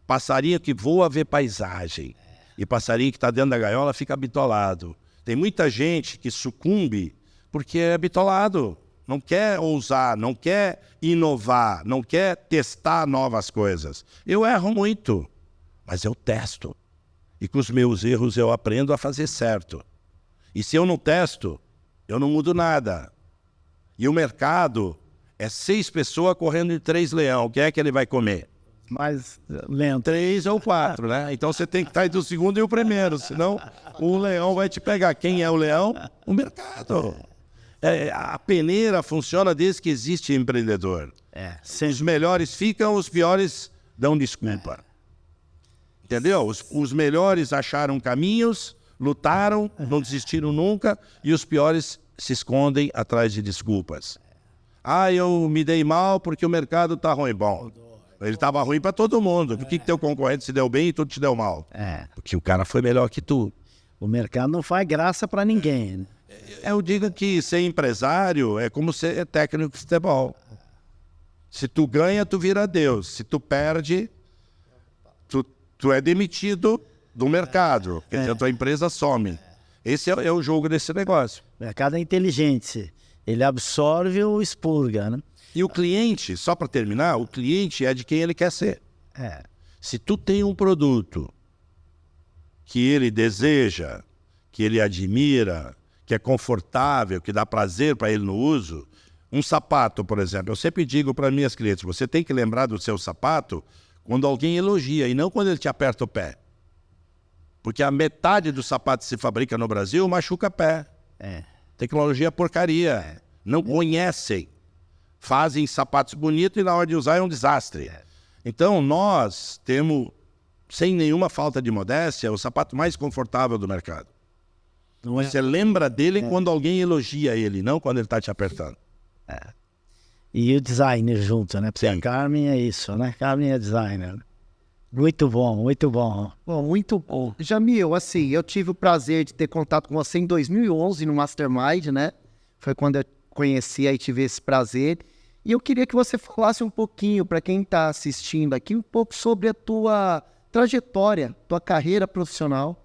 [SPEAKER 3] Passarinho que voa ver paisagem. E passarinho que está dentro da gaiola fica bitolado. Tem muita gente que sucumbe porque é bitolado. Não quer ousar, não quer inovar, não quer testar novas coisas. Eu erro muito, mas eu testo. E com os meus erros eu aprendo a fazer certo. E se eu não testo, eu não mudo nada. E o mercado é 6 pessoas correndo de 3 leão. Quem é que ele vai comer?
[SPEAKER 2] Mais lento.
[SPEAKER 3] 3 ou 4, né? Então você tem que estar entre o segundo e o primeiro, senão o leão vai te pegar. Quem é o leão? O mercado. A peneira funciona desde que existe empreendedor. Os melhores ficam, os piores dão desculpa. Entendeu? Os melhores acharam caminhos, lutaram, não desistiram nunca, e os piores se escondem atrás de desculpas. Eu me dei mal porque o mercado está ruim. Bom, ele estava ruim para todo mundo. Por que teu concorrente se deu bem e tu te deu mal? Porque o cara foi melhor que tu.
[SPEAKER 2] O mercado não faz graça para ninguém, né?
[SPEAKER 3] Eu digo que ser empresário é como ser técnico de futebol. Se tu ganha, tu vira Deus. Se tu perde, tu é demitido do mercado. Quer dizer, a tua empresa some. Esse é o jogo desse negócio.
[SPEAKER 2] O mercado é inteligente. Ele absorve ou expurga, né?
[SPEAKER 3] E o cliente, só para terminar, o cliente é de quem ele quer ser. Se tu tem um produto que ele deseja, que ele admira, que é confortável, que dá prazer para ele no uso, um sapato, por exemplo. Eu sempre digo para minhas clientes, você tem que lembrar do seu sapato quando alguém elogia e não quando ele te aperta o pé. Porque a metade dos sapatos que se fabrica no Brasil machuca pé. Tecnologia porcaria. Não conhecem. Fazem sapatos bonitos e na hora de usar é um desastre. Então nós temos, sem nenhuma falta de modéstia, o sapato mais confortável do mercado. Você lembra dele quando alguém elogia ele, não quando ele está te apertando.
[SPEAKER 2] E o designer junto, né? Porque
[SPEAKER 3] Sim.
[SPEAKER 2] a Carmen é isso, né? Carmen é designer. Muito bom, muito bom.
[SPEAKER 1] Bom, muito bom. Jamil, assim, eu tive o prazer de ter contato com você em 2011 no Mastermind, né? Foi quando eu conheci e tive esse prazer. E eu queria que você falasse um pouquinho, para quem está assistindo aqui, um pouco sobre a tua trajetória, tua carreira profissional.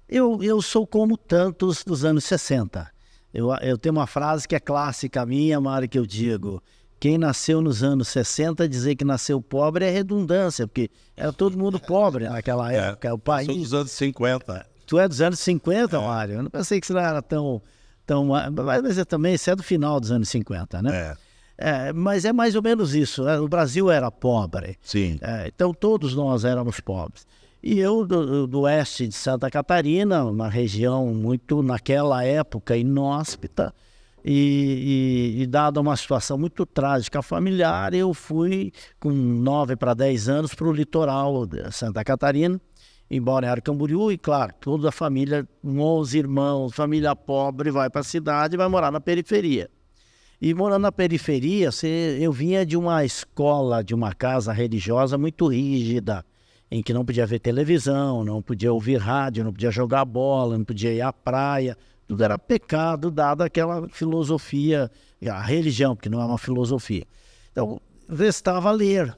[SPEAKER 2] Eu sou como tantos dos anos 60. Eu tenho uma frase que é clássica minha, Mário, que eu digo: quem nasceu nos anos 60, dizer que nasceu pobre é redundância, porque era todo mundo pobre naquela época. O país...
[SPEAKER 3] Sou dos anos 50.
[SPEAKER 2] Tu é dos anos 50, Mário? Eu não pensei que você não era tão... Mas também, você é do final dos anos 50, né? Mas é mais ou menos isso, né? O Brasil era pobre.
[SPEAKER 3] Sim.
[SPEAKER 2] Então todos nós éramos pobres. E eu, do oeste de Santa Catarina, uma região muito, naquela época, inóspita, e dada uma situação muito trágica familiar, eu fui com 9 para 10 anos para o litoral de Santa Catarina, em Balneário Camboriú, e claro, toda a família, 11 irmãos, família pobre, vai para a cidade e vai morar na periferia. E morando na periferia, eu vinha de uma escola, de uma casa religiosa muito rígida, em que não podia ver televisão, não podia ouvir rádio, não podia jogar bola, não podia ir à praia. Tudo era pecado, dada aquela filosofia, a religião, porque não é uma filosofia. Então, restava ler.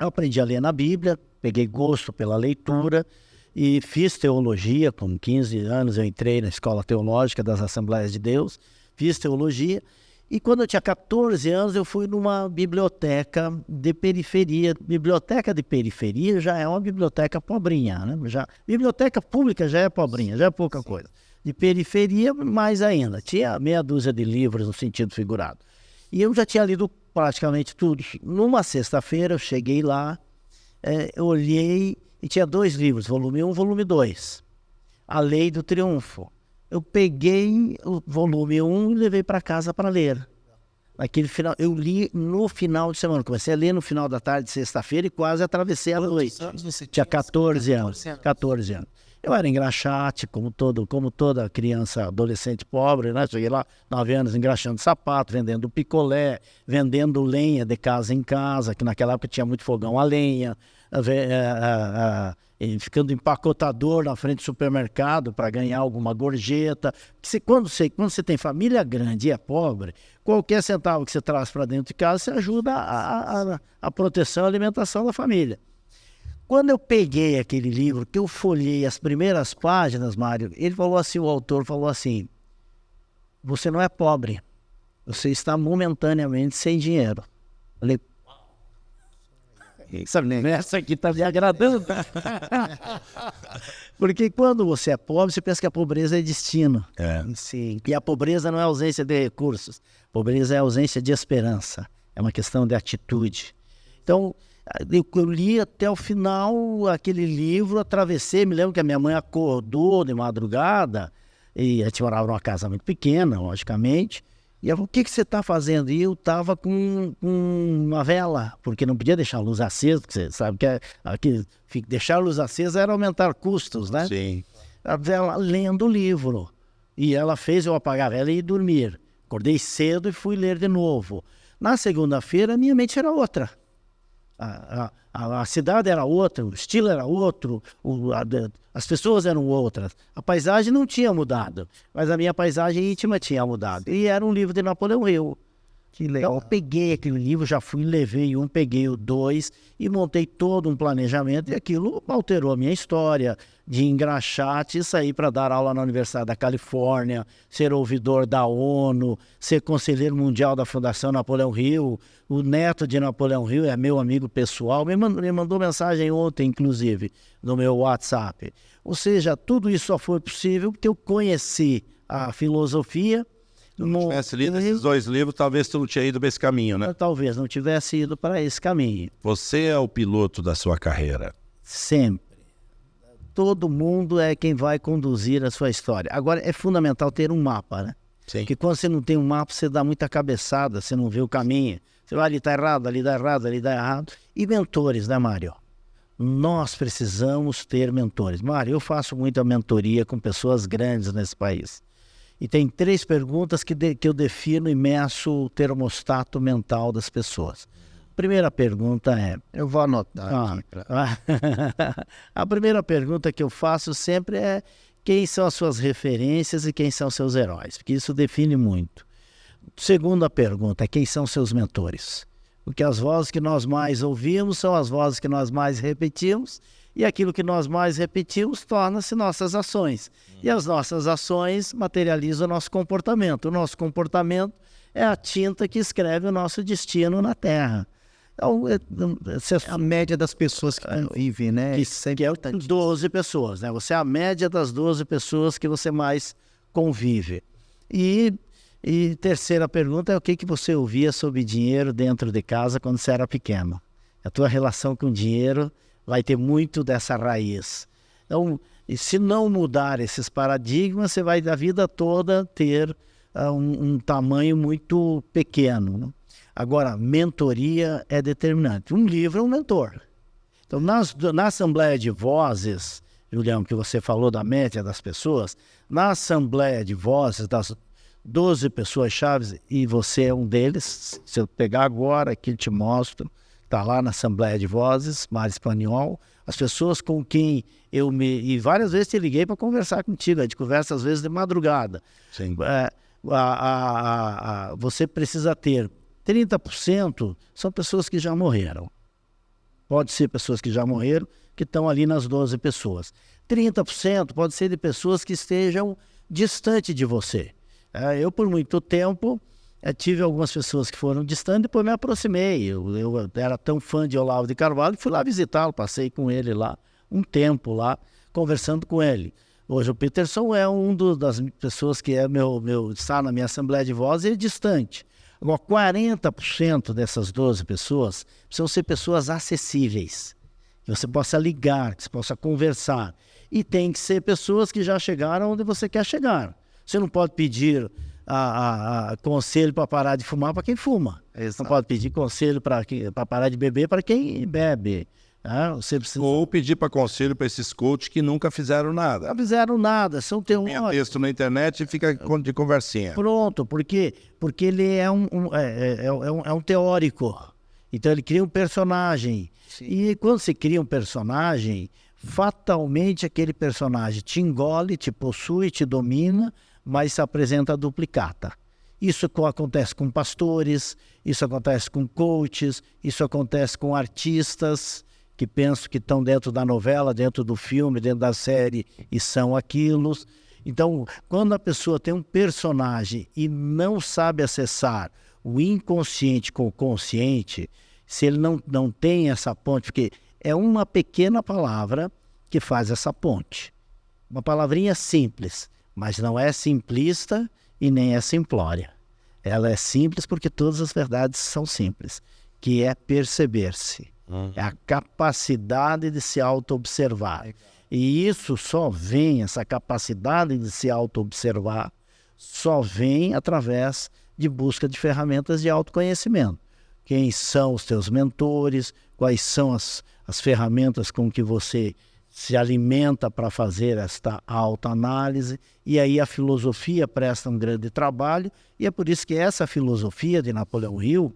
[SPEAKER 2] Eu aprendi a ler na Bíblia, peguei gosto pela leitura e fiz teologia. Com 15 anos eu entrei na Escola Teológica das Assembleias de Deus, fiz teologia. E quando eu tinha 14 anos, eu fui numa biblioteca de periferia. Biblioteca de periferia já é uma biblioteca pobrinha, né? Biblioteca pública já é pobrinha, já é pouca coisa. De periferia, mais ainda. Tinha meia dúzia de livros no sentido figurado. E eu já tinha lido praticamente tudo. Numa sexta-feira, eu cheguei lá, eu olhei e tinha 2 livros, volume 1 e volume 2. A Lei do Triunfo. Eu peguei o volume 1 e levei para casa para ler. Naquele final, eu li no final de semana. Comecei a ler no final da tarde de sexta-feira e quase atravessei a noite. Tinha 14 anos. 14 anos. Eu era engraxate, como toda criança, adolescente pobre, né? Cheguei lá, 9 anos, engraxando sapato, vendendo picolé, vendendo lenha de casa em casa, que naquela época tinha muito fogão a lenha, ficando empacotador na frente do supermercado para ganhar alguma gorjeta. Quando você tem família grande e é pobre, qualquer centavo que você traz para dentro de casa, você ajuda a proteção e a alimentação da família. Quando eu peguei aquele livro, que eu folhei as primeiras páginas, Mário, ele falou assim, o autor falou assim, você não é pobre, você está momentaneamente sem dinheiro. Eu falei, essa aqui está me agradando. Porque quando você é pobre, você pensa que a pobreza é destino. Sim. E a pobreza não é ausência de recursos, a pobreza é ausência de esperança, é uma questão de atitude. Então, eu li até o final aquele livro, atravessei, me lembro que a minha mãe acordou de madrugada, e a gente morava numa casa muito pequena, logicamente, e ela falou, o que você está fazendo? E eu estava com uma vela, porque não podia deixar a luz acesa, porque você sabe que deixar a luz acesa era aumentar custos, né?
[SPEAKER 3] Sim.
[SPEAKER 2] A vela lendo o livro, e ela fez eu apagar a vela e ir dormir. Acordei cedo e fui ler de novo. Na segunda-feira, minha mente era outra. A cidade era outra, o estilo era outro, as pessoas eram outras. A paisagem não tinha mudado, mas a minha paisagem íntima tinha mudado. E era um livro de Napoleão Hill. Que legal. Então, eu peguei aquele livro, já fui, levei um, peguei o 2 e montei todo um planejamento. E aquilo alterou a minha história de engraxate, sair para dar aula na Universidade da Califórnia, ser ouvidor da ONU, ser conselheiro mundial da Fundação Napoleão Hill. O neto de Napoleão Hill é meu amigo pessoal, me mandou mensagem ontem, inclusive, no meu WhatsApp. Ou seja, tudo isso só foi possível porque eu conheci a filosofia.
[SPEAKER 3] Se não tivesse lido esses 2 livros, talvez tu não tinha ido para esse caminho, né?
[SPEAKER 2] Talvez não tivesse ido para esse caminho.
[SPEAKER 3] Você é o piloto da sua carreira.
[SPEAKER 2] Sempre. Todo mundo é quem vai conduzir a sua história. Agora, é fundamental ter um mapa, né?
[SPEAKER 3] Sim.
[SPEAKER 2] Porque quando você não tem um mapa, você dá muita cabeçada, você não vê o caminho. Você vai, ali tá errado, ali dá errado, ali dá errado. E mentores, né, Mário? Nós precisamos ter mentores. Mário, eu faço muita mentoria com pessoas grandes nesse país. E tem 3 perguntas que eu defino e meço o termostato mental das pessoas. Primeira pergunta é...
[SPEAKER 1] Eu vou anotar aqui.
[SPEAKER 2] A primeira pergunta que eu faço sempre é quem são as suas referências e quem são seus heróis, porque isso define muito. Segunda pergunta é quem são seus mentores. Porque as vozes que nós mais ouvimos são as vozes que nós mais repetimos, e aquilo que nós mais repetimos torna-se nossas ações. E as nossas ações materializam o nosso comportamento. O nosso comportamento é a tinta que escreve o nosso destino na Terra. Então,
[SPEAKER 1] É a média das pessoas que vivem, né?
[SPEAKER 2] Que é 12 pessoas, né? Você é a média das 12 pessoas que você mais convive. E terceira pergunta é o que você ouvia sobre dinheiro dentro de casa quando você era pequeno. A tua relação com o dinheiro vai ter muito dessa raiz. Então, e se não mudar esses paradigmas, você vai a vida toda ter um tamanho muito pequeno, né? Agora, mentoria é determinante. Um livro é um mentor. Então, na Assembleia de Vozes, Julião, que você falou da média das pessoas, na Assembleia de Vozes, das 12 pessoas chaves, e você é um deles, se eu pegar agora, aqui te mostro, está lá na Assembleia de Vozes, Mário Espanhol, as pessoas com quem e várias vezes te liguei para conversar contigo, a gente conversa às vezes de madrugada.
[SPEAKER 3] Sim.
[SPEAKER 2] Você precisa ter 30% são pessoas que já morreram. Pode ser pessoas que já morreram, que estão ali nas 12 pessoas. 30% pode ser de pessoas que estejam distante de você. Eu, por muito tempo, tive algumas pessoas que foram distantes, depois me aproximei. Eu era tão fã de Olavo de Carvalho, fui lá visitá-lo, passei com ele lá, um tempo lá, conversando com ele. Hoje o Peterson é das pessoas que está na minha Assembleia de Voz e é distante. Agora, 40% dessas 12 pessoas precisam ser pessoas acessíveis, que você possa ligar, que você possa conversar. E tem que ser pessoas que já chegaram onde você quer chegar. Você não pode pedir conselho para parar de fumar para quem fuma. Você não pode pedir conselho para parar de beber para quem bebe. Você precisa...
[SPEAKER 3] Ou pedir para conselho para esses coaches que nunca fizeram nada.
[SPEAKER 2] Não fizeram nada, são
[SPEAKER 3] Tem
[SPEAKER 2] teóricos.
[SPEAKER 3] texto na internet e fica de conversinha.
[SPEAKER 2] Pronto, porque ele é um teórico. Então ele cria um personagem. Sim. E quando você cria um personagem, fatalmente aquele personagem te engole, te possui, te domina, mas se apresenta duplicata. Isso acontece com pastores, isso acontece com coaches, isso acontece com artistas que pensam que estão dentro da novela, dentro do filme, dentro da série e são aquilo. Então, quando a pessoa tem um personagem e não sabe acessar o inconsciente com o consciente, se ele não tem essa ponte, porque é uma pequena palavra que faz essa ponte. Uma palavrinha simples, mas não é simplista e nem é simplória. Ela é simples porque todas as verdades são simples, que é perceber-se. É a capacidade de se auto-observar. E isso só vem, essa capacidade de se auto-observar, só vem através de busca de ferramentas de autoconhecimento. Quem são os teus mentores, quais são as ferramentas com que você se alimenta para fazer esta autoanálise, e aí a filosofia presta um grande trabalho, e é por isso que essa filosofia de Napoleão Hill,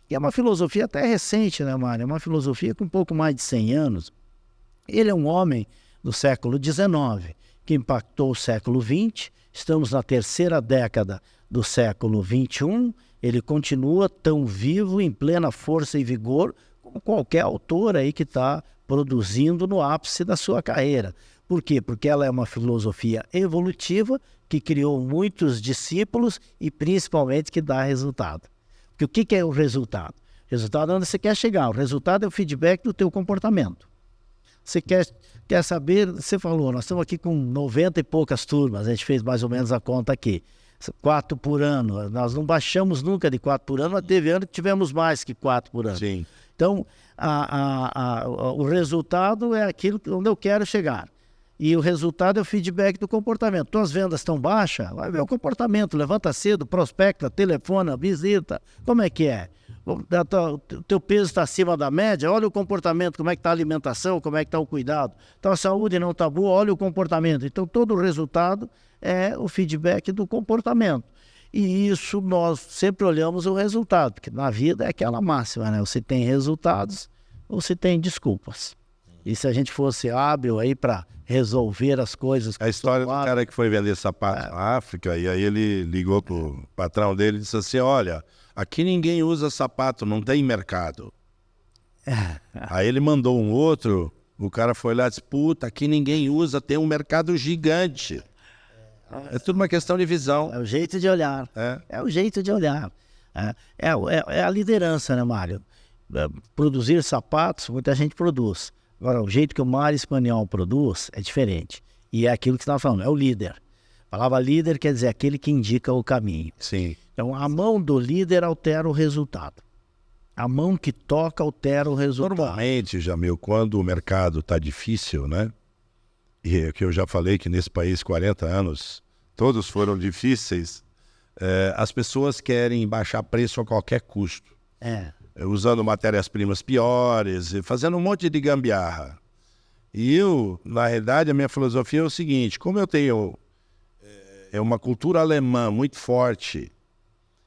[SPEAKER 2] que é uma filosofia até recente, né, Mário? É uma filosofia com um pouco mais de 100 anos. Ele é um homem do século XIX, que impactou o século XX, estamos na terceira década do século XXI, ele continua tão vivo, em plena força e vigor, como qualquer autor aí que está produzindo no ápice da sua carreira. Por quê? Porque ela é uma filosofia evolutiva que criou muitos discípulos e principalmente que dá resultado. Porque o que é o resultado? O resultado é onde você quer chegar. O resultado é o feedback do teu comportamento. Você quer saber, você falou, nós estamos aqui com 90 e poucas turmas, a gente fez mais ou menos a conta aqui. 4 por ano, nós não baixamos nunca de 4 por ano, mas teve ano que tivemos mais que 4 por ano.
[SPEAKER 3] Sim.
[SPEAKER 2] Então, o resultado é aquilo onde eu quero chegar. E o resultado é o feedback do comportamento. Tuas vendas estão baixas, vai ver o comportamento, levanta cedo, prospecta, telefona, visita, como é que é? O teu peso está acima da média, olha o comportamento, como é que está a alimentação, como é que está o cuidado. Então a saúde não está boa, olha o comportamento. Então todo o resultado é o feedback do comportamento. E isso nós sempre olhamos o resultado, porque na vida é aquela máxima, né? Ou se tem resultados ou se tem desculpas. E se a gente fosse hábil aí para resolver as coisas...
[SPEAKER 3] A história do cara que foi vender sapato na África, e aí ele ligou pro patrão dele e disse assim, olha, aqui ninguém usa sapato, não tem mercado. Aí ele mandou um outro, o cara foi lá e disse, puta, aqui ninguém usa, tem um mercado gigante. É tudo uma questão de visão.
[SPEAKER 2] É o jeito de olhar. É o jeito de olhar. É a liderança, né, Mário? Produzir sapatos, muita gente produz. Agora, o jeito que o Mário Espanhol produz é diferente. E é aquilo que você estava falando, é o líder. A palavra líder quer dizer aquele que indica o caminho.
[SPEAKER 3] Sim.
[SPEAKER 2] Então, a mão do líder altera o resultado. A mão que toca altera o resultado.
[SPEAKER 3] Normalmente, Jamil, quando o mercado está difícil, né? E é que eu já falei que nesse país, 40 anos, todos foram difíceis, as pessoas querem baixar preço a qualquer custo. Usando matérias-primas piores, fazendo um monte de gambiarra. E eu, na realidade, a minha filosofia é o seguinte, como eu tenho uma cultura alemã muito forte,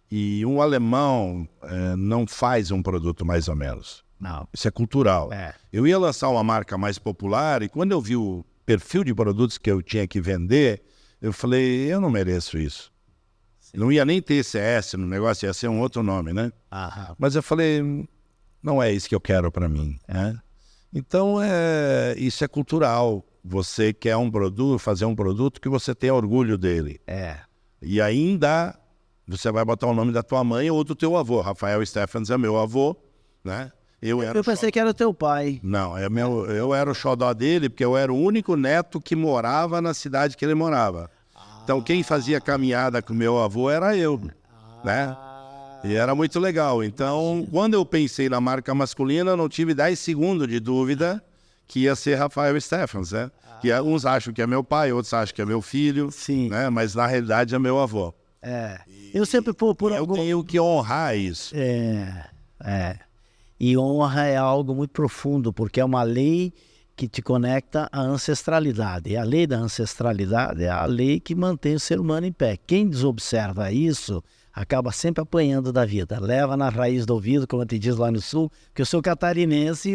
[SPEAKER 3] e um alemão não faz um produto mais ou menos.
[SPEAKER 2] Não.
[SPEAKER 3] Isso é cultural. Eu ia lançar uma marca mais popular, e quando eu vi o perfil de produtos que eu tinha que vender, eu falei, eu não mereço isso. Não ia nem ter CS no negócio, ia ser um outro nome, né? Mas eu falei, não é isso que eu quero para mim. Então, isso é cultural. Você quer um produto, fazer um produto que você tenha orgulho dele. E ainda, você vai botar o nome da tua mãe ou do teu avô. Rafael Stephens é meu avô, né?
[SPEAKER 2] Eu pensei que era teu pai.
[SPEAKER 3] Não, eu era o xodó dele, porque eu era o único neto que morava na cidade que ele morava. Então, quem fazia caminhada com meu avô era eu, né? E era muito legal. Então, quando eu pensei na marca masculina, eu não tive 10 segundos de dúvida que ia ser Rafael Stephens, né? Que uns acham que é meu pai, outros acham que é meu filho,
[SPEAKER 2] Sim.
[SPEAKER 3] né? Mas na realidade é meu avô.
[SPEAKER 2] Eu sempre, por
[SPEAKER 3] Eu tenho que honrar isso.
[SPEAKER 2] E honra é algo muito profundo, porque é uma lei que te conecta à ancestralidade. E a lei da ancestralidade é a lei que mantém o ser humano em pé. Quem desobserva isso acaba sempre apanhando da vida. Leva na raiz do ouvido, como te diz lá no Sul, que eu sou catarinense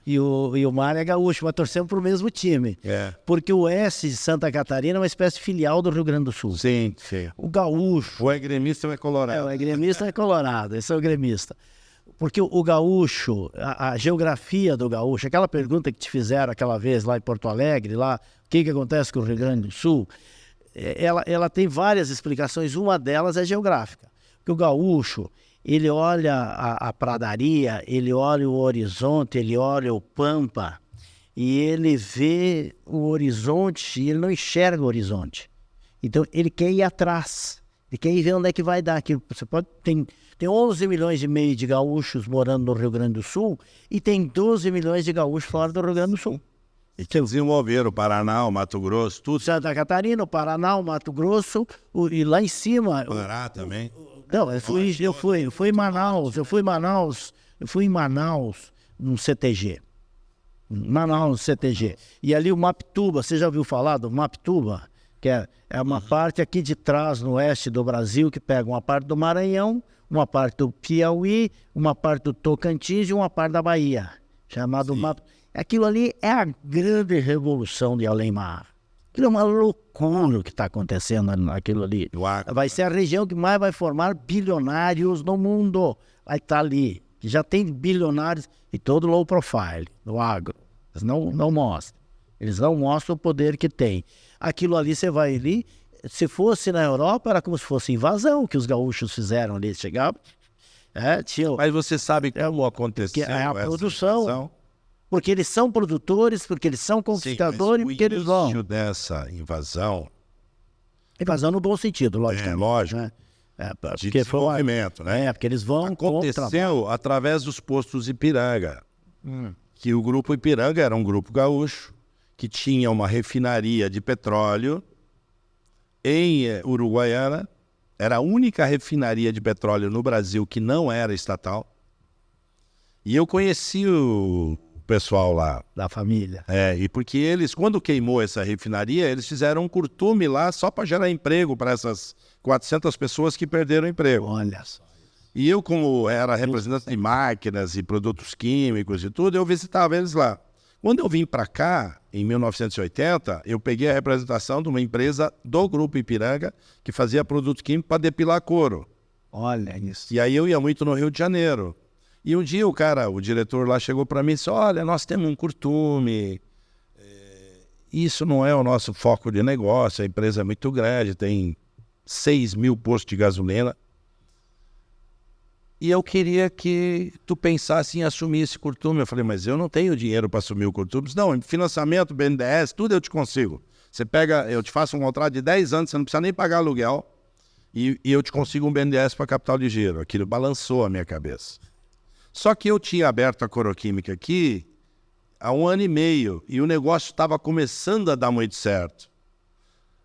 [SPEAKER 2] e o Mário é gaúcho, mas torcemos para o mesmo time. Porque o S de Santa Catarina é uma espécie de filial do Rio Grande do Sul.
[SPEAKER 3] Sim, sim.
[SPEAKER 2] O gaúcho...
[SPEAKER 3] Ou é gremista ou é colorado.
[SPEAKER 2] o gremista é colorado, esse é o gremista. Porque o gaúcho, a geografia do gaúcho, aquela pergunta que te fizeram aquela vez lá em Porto Alegre, lá, o que acontece com o Rio Grande do Sul, ela tem várias explicações, uma delas é geográfica. Porque o gaúcho, ele olha a pradaria, ele olha o horizonte, ele olha o pampa, e ele vê o horizonte e ele não enxerga o horizonte. Então, ele quer ir atrás, ele quer ir ver onde é que vai dar aquilo. Você pode... Tem 11 milhões e meio de gaúchos morando no Rio Grande do Sul e tem 12 milhões de gaúchos fora do Rio Grande do Sul.
[SPEAKER 3] E que desenvolveram o Paraná, o Mato Grosso, tudo.
[SPEAKER 2] Santa Catarina, o Paraná, o Mato Grosso e lá em cima...
[SPEAKER 3] Pará também.
[SPEAKER 2] Não, eu fui em Manaus, em Manaus, num CTG. Manaus, CTG. E ali o Mapituba, você já ouviu falar do Mapituba? Que é uma parte aqui de trás, no oeste do Brasil, que pega uma parte do Maranhão, uma parte do Piauí, uma parte do Tocantins e uma parte da Bahia, chamado Mapa. Aquilo ali é a grande revolução de além-mar. Aquilo é uma loucura o que está acontecendo naquilo ali. Vai ser a região que mais vai formar bilionários no mundo. Vai estar ali. Já tem bilionários e todo low profile, no agro. Eles não mostram. Eles não mostram o poder que tem. Aquilo ali, você vai ali... Se fosse na Europa, era como se fosse invasão que os gaúchos fizeram ali. Chegavam,
[SPEAKER 3] Mas você sabe como aconteceu
[SPEAKER 2] a
[SPEAKER 3] essa
[SPEAKER 2] produção,
[SPEAKER 3] invasão?
[SPEAKER 2] porque eles são produtores, porque eles são conquistadores, porque eles vão.
[SPEAKER 3] O início dessa invasão...
[SPEAKER 2] Invasão no bom sentido, lógico.
[SPEAKER 3] Lógico.
[SPEAKER 2] Né?
[SPEAKER 3] De desenvolvimento, né?
[SPEAKER 2] Porque eles vão
[SPEAKER 3] Aconteceu através dos postos Ipiranga. Que o Grupo Ipiranga era um grupo gaúcho, que tinha uma refinaria de petróleo em Uruguaiana. Era a única refinaria de petróleo no Brasil que não era estatal. E eu conheci o pessoal lá.
[SPEAKER 2] Da família.
[SPEAKER 3] E porque eles, quando queimou essa refinaria, eles fizeram um curtume lá só para gerar emprego para essas 400 pessoas que perderam o emprego.
[SPEAKER 2] Olha só.
[SPEAKER 3] E eu, como era representante de máquinas e produtos químicos e tudo, eu visitava eles lá. Quando eu vim para cá, em 1980, eu peguei a representação de uma empresa do Grupo Ipiranga que fazia produto químico para depilar couro.
[SPEAKER 2] Olha isso.
[SPEAKER 3] E aí eu ia muito no Rio de Janeiro. E um dia o diretor lá chegou para mim e disse, olha, nós temos um curtume, isso não é o nosso foco de negócio, a empresa é muito grande, tem 6 mil postos de gasolina. E eu queria que tu pensasse em assumir esse curtume. Eu falei, mas eu não tenho dinheiro para assumir o curtume. Não, financiamento, BNDES, tudo eu te consigo. Você pega, eu te faço um contrato de 10 anos, você não precisa nem pagar aluguel, e eu te consigo um BNDES para capital de giro. Aquilo balançou a minha cabeça. Só que eu tinha aberto a Coroquímica aqui há 1 ano e meio, e o negócio estava começando a dar muito certo.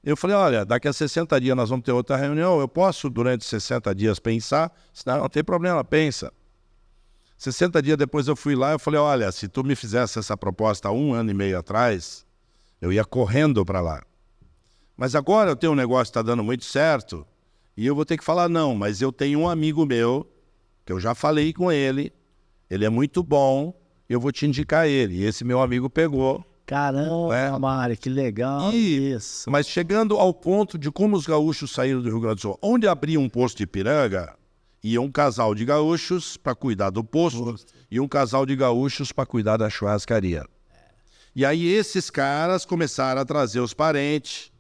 [SPEAKER 3] Eu falei, olha, daqui a 60 dias nós vamos ter outra reunião, eu posso durante 60 dias pensar? Não tem problema, pensa. 60 dias depois eu fui lá e falei, olha, se tu me fizesse essa proposta há 1 ano e meio atrás, eu ia correndo para lá. Mas agora eu tenho um negócio que está dando muito certo, e eu vou ter que falar não, mas eu tenho um amigo meu, que eu já falei com ele é muito bom, eu vou te indicar ele. E esse meu amigo pegou.
[SPEAKER 2] Caramba, Mário, que legal isso.
[SPEAKER 3] Mas chegando ao ponto de como os gaúchos saíram do Rio Grande do Sul, onde abria um posto de Ipiranga, ia um casal de gaúchos para cuidar do posto e um casal de gaúchos para cuidar da churrascaria. E aí esses caras começaram a trazer os parentes,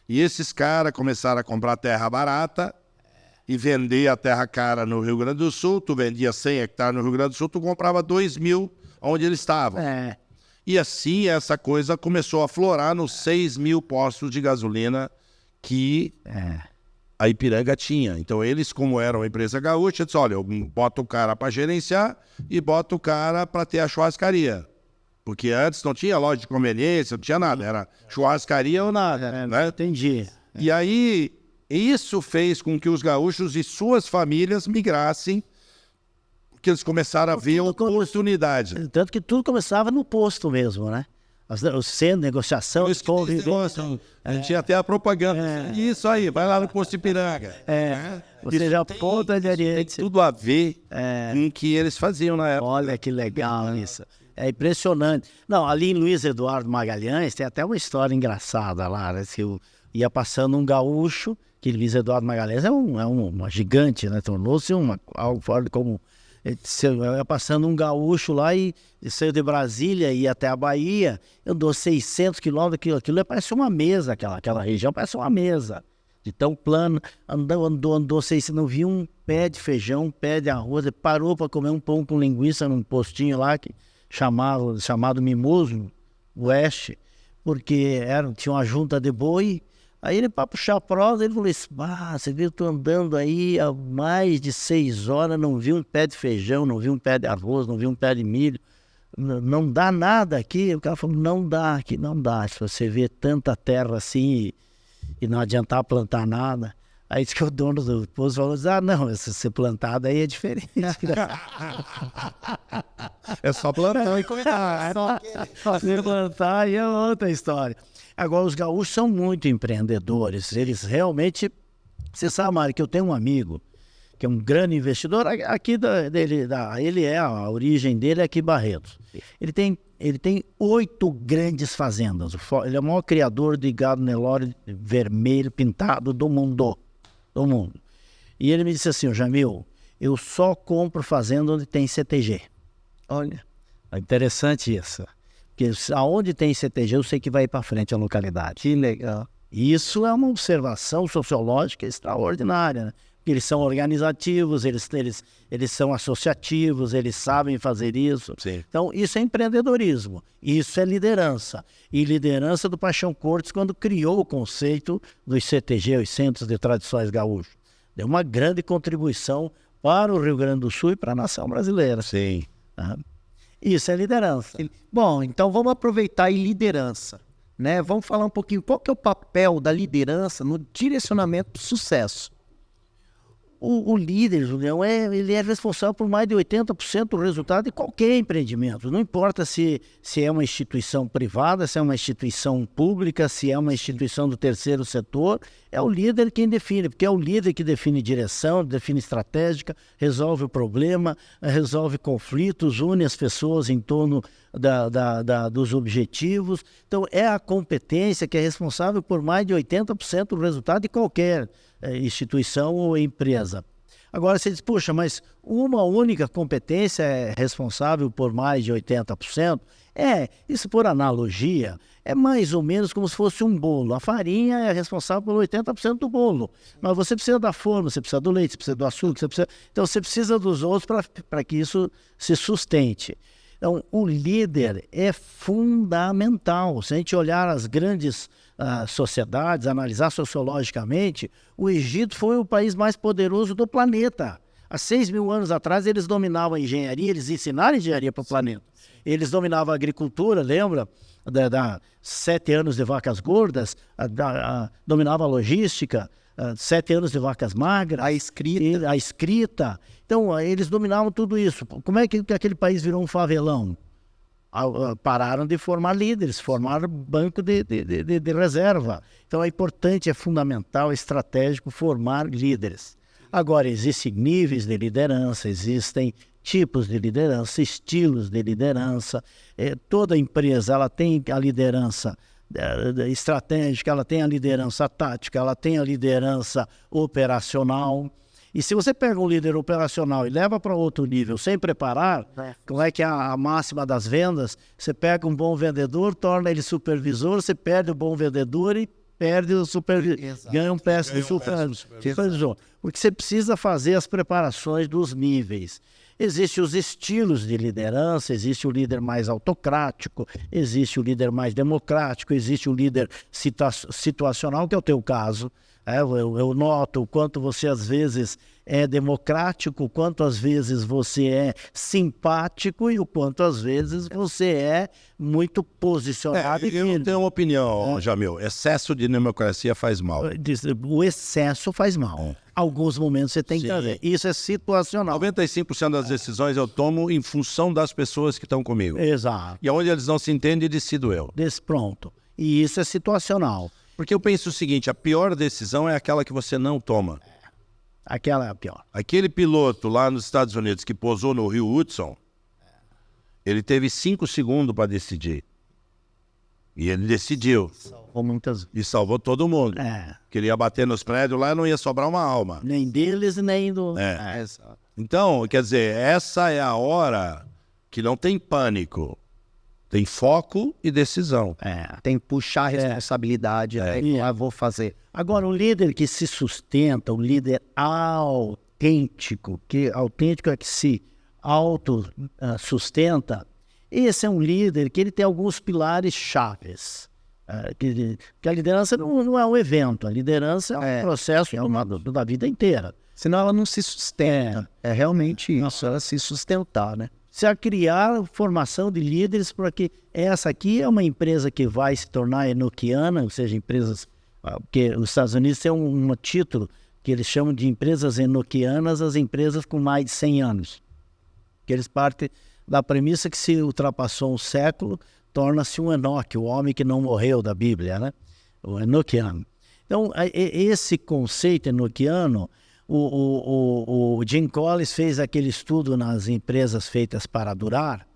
[SPEAKER 3] e esses caras começaram a comprar terra barata e vender a terra cara no Rio Grande do Sul. Tu vendia 100 hectares no Rio Grande do Sul, tu comprava 2.000 onde eles estavam. E assim essa coisa começou a florar nos 6 mil postos de gasolina que a Ipiranga tinha. Então eles, como eram uma empresa gaúcha, disseram, olha, eu boto o cara para gerenciar e boto o cara para ter a churrascaria. Porque antes não tinha loja de conveniência, não tinha nada, era churrascaria ou nada, né?
[SPEAKER 2] Entendi.
[SPEAKER 3] E aí, isso fez com que os gaúchos e suas famílias migrassem, porque eles começaram a ver oportunidade.
[SPEAKER 2] Tanto que tudo começava no posto mesmo, né? O centro, negociação, convivência.
[SPEAKER 3] Tinha até a propaganda. Isso aí, vai lá no posto Ipiranga.
[SPEAKER 2] Ou seja, a ponta de Oriente.
[SPEAKER 3] Tudo a ver com o que eles faziam na época.
[SPEAKER 2] Olha que legal isso. É impressionante. Não, ali em Luiz Eduardo Magalhães tem até uma história engraçada lá, né? Que ia passando um gaúcho, que Luiz Eduardo Magalhães é uma gigante, né? Tornou-se algo fora de comum. Ia passando um gaúcho lá e saiu de Brasília e ia até a Bahia, eu dou 600 quilômetros, aquilo parece uma mesa, aquela região parece uma mesa, de tão plano, andou 600, não vi um pé de feijão, um pé de arroz, ele parou para comer um pão com linguiça num postinho lá, chamado Mimoso Oeste, porque tinha uma junta de boi. Aí ele, para puxar a prosa, ele falou assim, você viu, eu tô andando aí há mais de 6 horas, não vi um pé de feijão, não vi um pé de arroz, não vi um pé de milho, não dá nada aqui. O cara falou, não dá aqui, não dá. Se você vê tanta terra assim e não adiantar plantar nada. Aí disse que o dono do posto falou assim, não, se ser plantado aí é diferente.
[SPEAKER 3] É só plantar e cuidar.
[SPEAKER 2] Se plantar aí é outra história. Agora, os gaúchos são muito empreendedores. Eles realmente... Você sabe, Mário, que eu tenho um amigo que é um grande investidor aqui a origem dele é aqui em Barretos. Ele tem 8 grandes fazendas. Ele é o maior criador de gado Nelore vermelho pintado do mundo. E ele me disse assim, Jamil, eu só compro fazenda onde tem CTG. Olha, é interessante isso. Porque aonde tem CTG, eu sei que vai ir para frente a localidade. Que legal. Isso é uma observação sociológica extraordinária, né? Porque eles são organizativos, eles são associativos, eles sabem fazer isso.
[SPEAKER 3] Sim.
[SPEAKER 2] Então, isso é empreendedorismo, isso é liderança. E liderança do Paixão Cortes, quando criou o conceito dos CTG, os Centros de Tradições Gaúchos. Deu uma grande contribuição para o Rio Grande do Sul e para a nação brasileira.
[SPEAKER 3] Sim.
[SPEAKER 2] Isso é liderança.
[SPEAKER 1] Bom, então vamos aproveitar em liderança, né? Vamos falar um pouquinho qual que é o papel da liderança no direcionamento do sucesso.
[SPEAKER 2] O líder, Julião, ele é responsável por mais de 80% do resultado de qualquer empreendimento. Não importa se é uma instituição privada, se é uma instituição pública, se é uma instituição do terceiro setor, é o líder quem define, porque é o líder que define direção, define estratégica, resolve o problema, resolve conflitos, une as pessoas em torno dos objetivos. Então, é a competência que é responsável por mais de 80% do resultado de qualquer instituição ou empresa. Agora você diz, puxa, mas uma única competência é responsável por mais de 80%? Isso por analogia, é mais ou menos como se fosse um bolo. A farinha é responsável por 80% do bolo, mas você precisa da forma, você precisa do leite, você precisa do açúcar, então você precisa dos outros para que isso se sustente. Então, o líder é fundamental. Se a gente olhar as grandes sociedades, analisar sociologicamente, o Egito foi o país mais poderoso do planeta. Há 6.000 anos atrás, eles dominavam a engenharia, eles ensinaram engenharia para o planeta. Eles dominavam a agricultura, lembra? 7 anos de vacas gordas, dominava a logística, 7 anos de vacas magras. A escrita. Então, eles dominavam tudo isso. Como é que aquele país virou um favelão? Pararam de formar líderes, formaram banco de reserva. Então, é importante, é fundamental, é estratégico formar líderes. Agora, existem níveis de liderança, existem tipos de liderança, estilos de liderança. Toda empresa ela tem a liderança estratégica, ela tem a liderança tática, ela tem a liderança operacional. E se você pega um líder operacional e leva para outro nível sem preparar, como é que é a máxima das vendas? Você pega um bom vendedor, torna ele supervisor, você perde o bom vendedor e perde o supervisor, ganha um péssimo supervisor. Porque você precisa fazer as preparações dos níveis. Existem os estilos de liderança, existe o líder mais autocrático, existe o líder mais democrático, existe o líder situacional, que é o teu caso. Eu noto o quanto você às vezes é democrático, o quanto às vezes você é simpático e o quanto às vezes você é muito posicionado.
[SPEAKER 3] Eu não tenho uma opinião, Jamil. Excesso de democracia faz mal.
[SPEAKER 2] O excesso faz mal. Alguns momentos você tem que fazer. Isso é situacional.
[SPEAKER 3] 95% das decisões eu tomo em função das pessoas que estão comigo.
[SPEAKER 2] Exato.
[SPEAKER 3] E onde eles não se entendem, decido eu.
[SPEAKER 2] Pronto. E isso é situacional.
[SPEAKER 3] Porque eu penso o seguinte, a pior decisão é aquela que você não toma.
[SPEAKER 2] Aquela é a pior.
[SPEAKER 3] Aquele piloto lá nos Estados Unidos que pousou no Rio Hudson, ele teve 5 segundos para decidir. E ele decidiu.
[SPEAKER 2] Salvou muitas.
[SPEAKER 3] E salvou todo mundo. Que ele ia bater nos prédios lá e não ia sobrar uma alma.
[SPEAKER 2] Nem deles, nem do...
[SPEAKER 3] Então, quer dizer, essa é a hora que não tem pânico. Tem foco e decisão.
[SPEAKER 1] Tem que puxar a responsabilidade. Vou fazer.
[SPEAKER 2] Agora, um líder que se sustenta, um líder autêntico, autêntico é que se auto-sustenta, esse é um líder que ele tem alguns pilares chaves. Que a liderança não é um evento, a liderança é um processo da vida inteira.
[SPEAKER 1] Senão ela não se sustenta. É realmente isso, ela se sustentar, né?
[SPEAKER 2] Precisa criar formação de líderes para que essa aqui é uma empresa que vai se tornar enoquiana, ou seja, empresas... Porque os Estados Unidos têm um título que eles chamam de empresas enoquianas, as empresas com mais de 100 anos. Que eles partem da premissa que se ultrapassou um século, torna-se um Enoque, o homem que não morreu da Bíblia, né? O enoquiano. Então, esse conceito enoquiano... O Jim Collins fez aquele estudo nas empresas feitas para durar.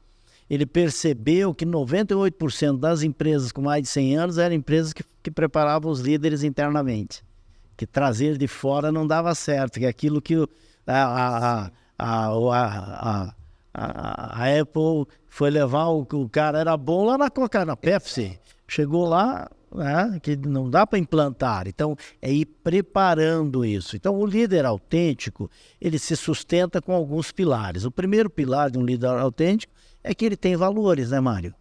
[SPEAKER 2] Ele percebeu que 98% das empresas com mais de 100 anos eram empresas que preparavam os líderes internamente. Que trazer de fora não dava certo, que aquilo que a Apple foi levar, o cara era bom lá na Pepsi. Chegou lá... que não dá para implantar, então é ir preparando isso. Então o líder autêntico, ele se sustenta com alguns pilares. O primeiro pilar de um líder autêntico é que ele tem valores, né, Mário?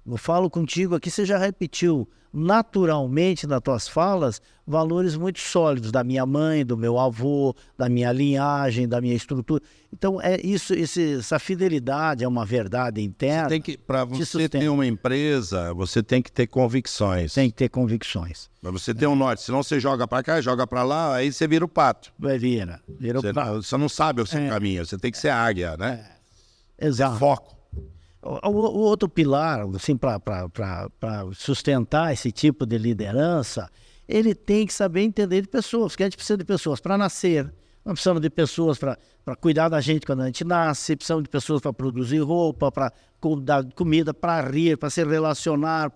[SPEAKER 2] Eu falo contigo aqui, você já repetiu naturalmente nas tuas falas valores muito sólidos da minha mãe, do meu avô, da minha linhagem, da minha estrutura. Então essa fidelidade é uma verdade interna.
[SPEAKER 3] Para você ter uma empresa, você tem que ter convicções.
[SPEAKER 2] Tem que ter convicções.
[SPEAKER 3] Para você ter um norte, senão você joga para cá, joga para lá, aí você vira o pato.
[SPEAKER 2] Vira o pato.
[SPEAKER 3] Você não sabe o seu caminho, você tem que ser águia, né?
[SPEAKER 2] Exato.
[SPEAKER 3] Foco.
[SPEAKER 2] O outro pilar, assim, para sustentar esse tipo de liderança, ele tem que saber entender de pessoas, porque a gente precisa de pessoas para nascer, nós precisamos de pessoas para cuidar da gente quando a gente nasce, precisamos de pessoas para produzir roupa, para dar comida, para rir, para se relacionar,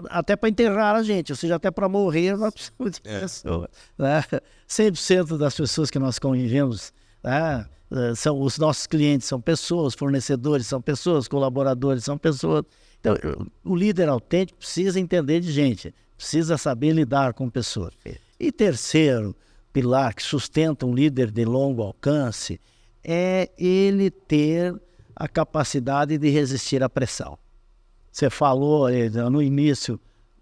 [SPEAKER 2] até para enterrar a gente, ou seja, até para morrer nós precisamos de pessoas. Né? 100% das pessoas que nós convivemos, né? São os nossos clientes, são pessoas, fornecedores são pessoas, colaboradores são pessoas. Então, o líder autêntico precisa entender de gente, precisa saber lidar com pessoas. E terceiro pilar que sustenta um líder de longo alcance é ele ter a capacidade de resistir à pressão. Você falou no início,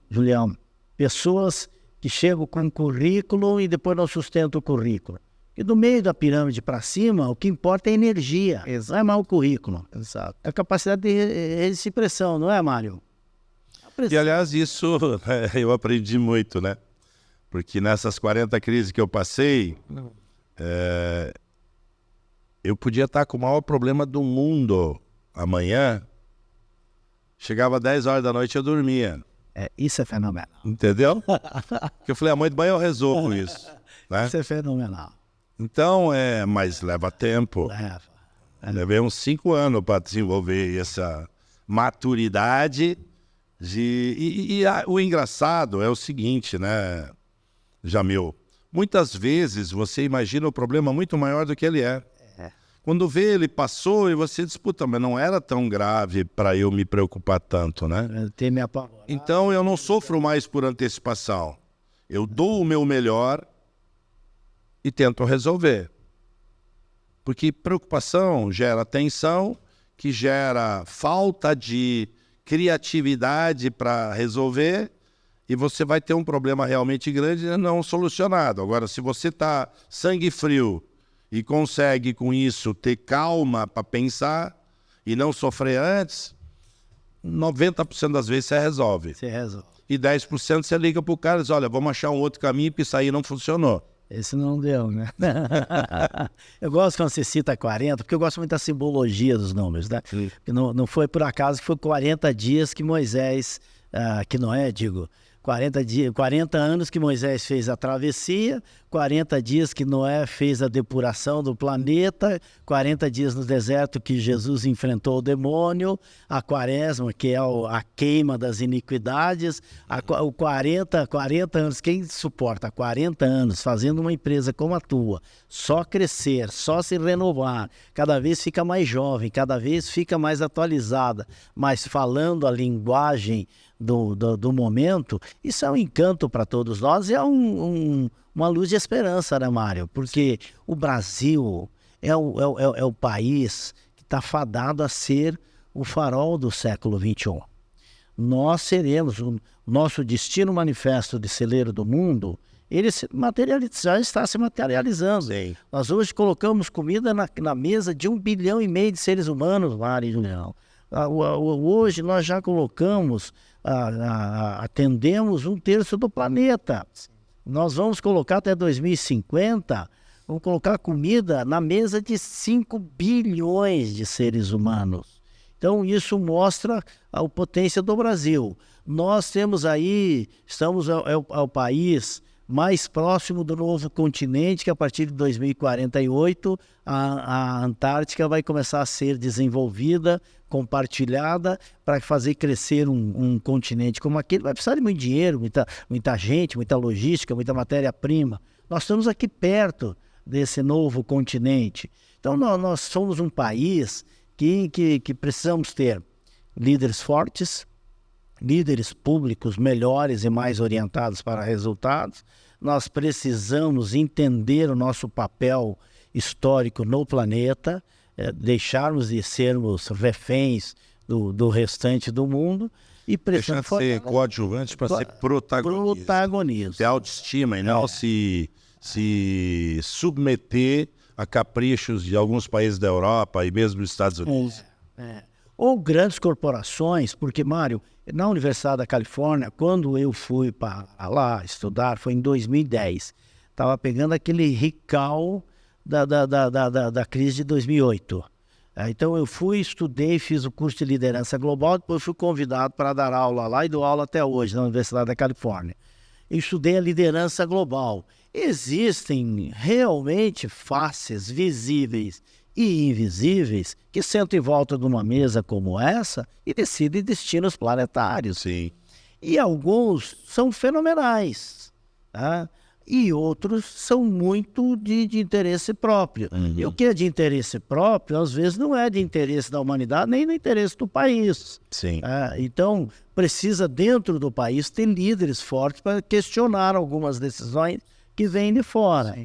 [SPEAKER 2] Julião, pessoas que chegam com um currículo e depois não sustentam o currículo. E do meio da pirâmide para cima, o que importa é a energia, não é mais o currículo.
[SPEAKER 1] Exato.
[SPEAKER 2] É a capacidade de resistir pressão, não é, Mário?
[SPEAKER 3] E, aliás, isso eu aprendi muito, né? Porque nessas 40 crises que eu passei, eu podia estar com o maior problema do mundo amanhã. Chegava 10 horas da noite e eu dormia.
[SPEAKER 2] Isso é fenomenal.
[SPEAKER 3] Entendeu? Porque eu falei, amanhã eu resolvo isso. Né?
[SPEAKER 2] Isso é fenomenal.
[SPEAKER 3] Então, mas leva tempo. Levei uns 5 anos para desenvolver essa maturidade. O engraçado é o seguinte, né, Jamil? Muitas vezes você imagina o problema muito maior do que ele é. Quando vê, ele passou e você disputa, mas não era tão grave para eu me preocupar tanto, né? Então, eu não sofro mais por antecipação. Eu dou o meu melhor e tentam resolver. Porque preocupação gera tensão, que gera falta de criatividade para resolver, e você vai ter um problema realmente grande não solucionado. Agora, se você está sangue frio e consegue com isso ter calma para pensar e não sofrer antes, 90% das vezes você resolve.
[SPEAKER 2] Você resolve.
[SPEAKER 3] E 10% você liga para o cara e diz, olha, vamos achar um outro caminho porque isso aí não funcionou.
[SPEAKER 2] Esse não deu, né? Eu gosto quando você cita 40, porque eu gosto muito da simbologia dos números, né? Porque não foi por acaso que foi 40 dias que Moisés, que Noé, 40 anos que Moisés fez a travessia, 40 dias que Noé fez a depuração do planeta, 40 dias no deserto que Jesus enfrentou o demônio, a quaresma, que é a queima das iniquidades, o 40 anos, quem suporta 40 anos fazendo uma empresa como a tua, só crescer, só se renovar, cada vez fica mais jovem, cada vez fica mais atualizada, mas falando a linguagem do momento, isso é um encanto para todos nós e é uma luz de esperança, né, Mário? Porque o Brasil é o país que está fadado a ser o farol do século XXI. Nós seremos, o nosso destino manifesto de celeiro do mundo, ele já está se materializando.
[SPEAKER 3] Sim.
[SPEAKER 2] Nós hoje colocamos comida na mesa de 1,5 bilhão de seres humanos, Mário e Julião. Hoje nós já colocamos, atendemos 1/3 do planeta. Nós vamos colocar até 2050, vamos colocar comida na mesa de 5 bilhões de seres humanos. Então isso mostra a potência do Brasil. Nós temos aí, estamos ao país mais próximo do novo continente, que a partir de 2048 a Antártica vai começar a ser desenvolvida, compartilhada, para fazer crescer um continente como aquele. Vai precisar de muito dinheiro, muita gente, muita logística, muita matéria-prima. Nós estamos aqui perto desse novo continente. Então nós somos um país que precisamos ter líderes fortes, líderes públicos melhores e mais orientados para resultados. Nós precisamos entender o nosso papel histórico no planeta, deixarmos de sermos reféns do restante do mundo e
[SPEAKER 3] precisamos ser coadjuvantes para ser protagonistas. Ter autoestima e não se submeter a caprichos de alguns países da Europa e mesmo dos Estados Unidos.
[SPEAKER 2] Ou grandes corporações, porque, Mário, na Universidade da Califórnia, quando eu fui para lá estudar, foi em 2010. Estava pegando aquele recal da crise de 2008. Então eu fui, estudei, fiz o curso de liderança global, depois fui convidado para dar aula lá e dou aula até hoje na Universidade da Califórnia. Eu estudei a liderança global. Existem realmente faces visíveis e invisíveis que sentam em volta de uma mesa como essa e decidem destinos planetários.
[SPEAKER 3] Sim.
[SPEAKER 2] E alguns são fenomenais, tá? E outros são muito de interesse próprio. E o que é de interesse próprio, às vezes, não é de interesse da humanidade, nem do interesse do país.
[SPEAKER 3] Sim.
[SPEAKER 2] Então, precisa, dentro do país, ter líderes fortes para questionar algumas decisões que vêm de fora.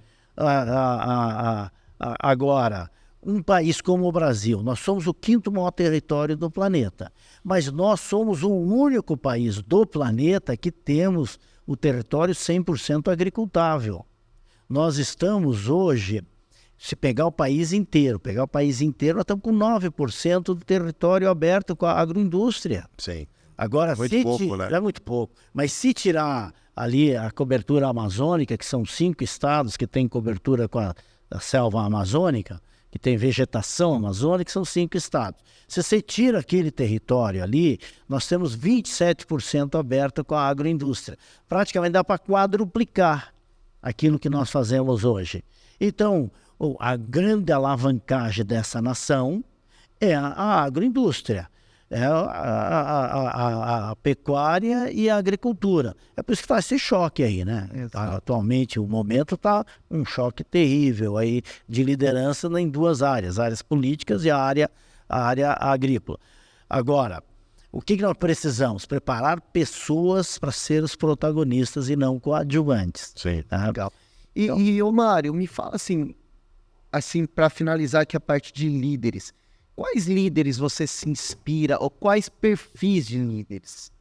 [SPEAKER 2] Agora, um país como o Brasil, nós somos o 5º maior território do planeta, mas nós somos o único país do planeta que temos o território 100% agricultável. Nós estamos hoje, se pegar o país inteiro, nós estamos com 9% do território aberto com a agroindústria.
[SPEAKER 3] Sim.
[SPEAKER 2] Agora,
[SPEAKER 3] muito pouco, né?
[SPEAKER 2] É muito pouco. Mas se tirar ali a cobertura amazônica, que são 5 estados que têm cobertura com a selva amazônica, que tem vegetação amazônica, são 5 estados. Se você tira aquele território ali, nós temos 27% aberto com a agroindústria. Praticamente dá para quadruplicar aquilo que nós fazemos hoje. Então, a grande alavancagem dessa nação é a agroindústria, é a pecuária e a agricultura. É por isso que está esse choque aí, né? Atualmente, o momento está um choque terrível aí de liderança em 2 áreas políticas e a área agrícola. Agora, o que nós precisamos? Preparar pessoas para ser os protagonistas e não coadjuvantes.
[SPEAKER 3] Sim.
[SPEAKER 2] Tá? Legal.
[SPEAKER 1] E ô Mário, me fala assim para finalizar aqui a parte de líderes. Quais líderes você se inspira ou quais perfis de líderes?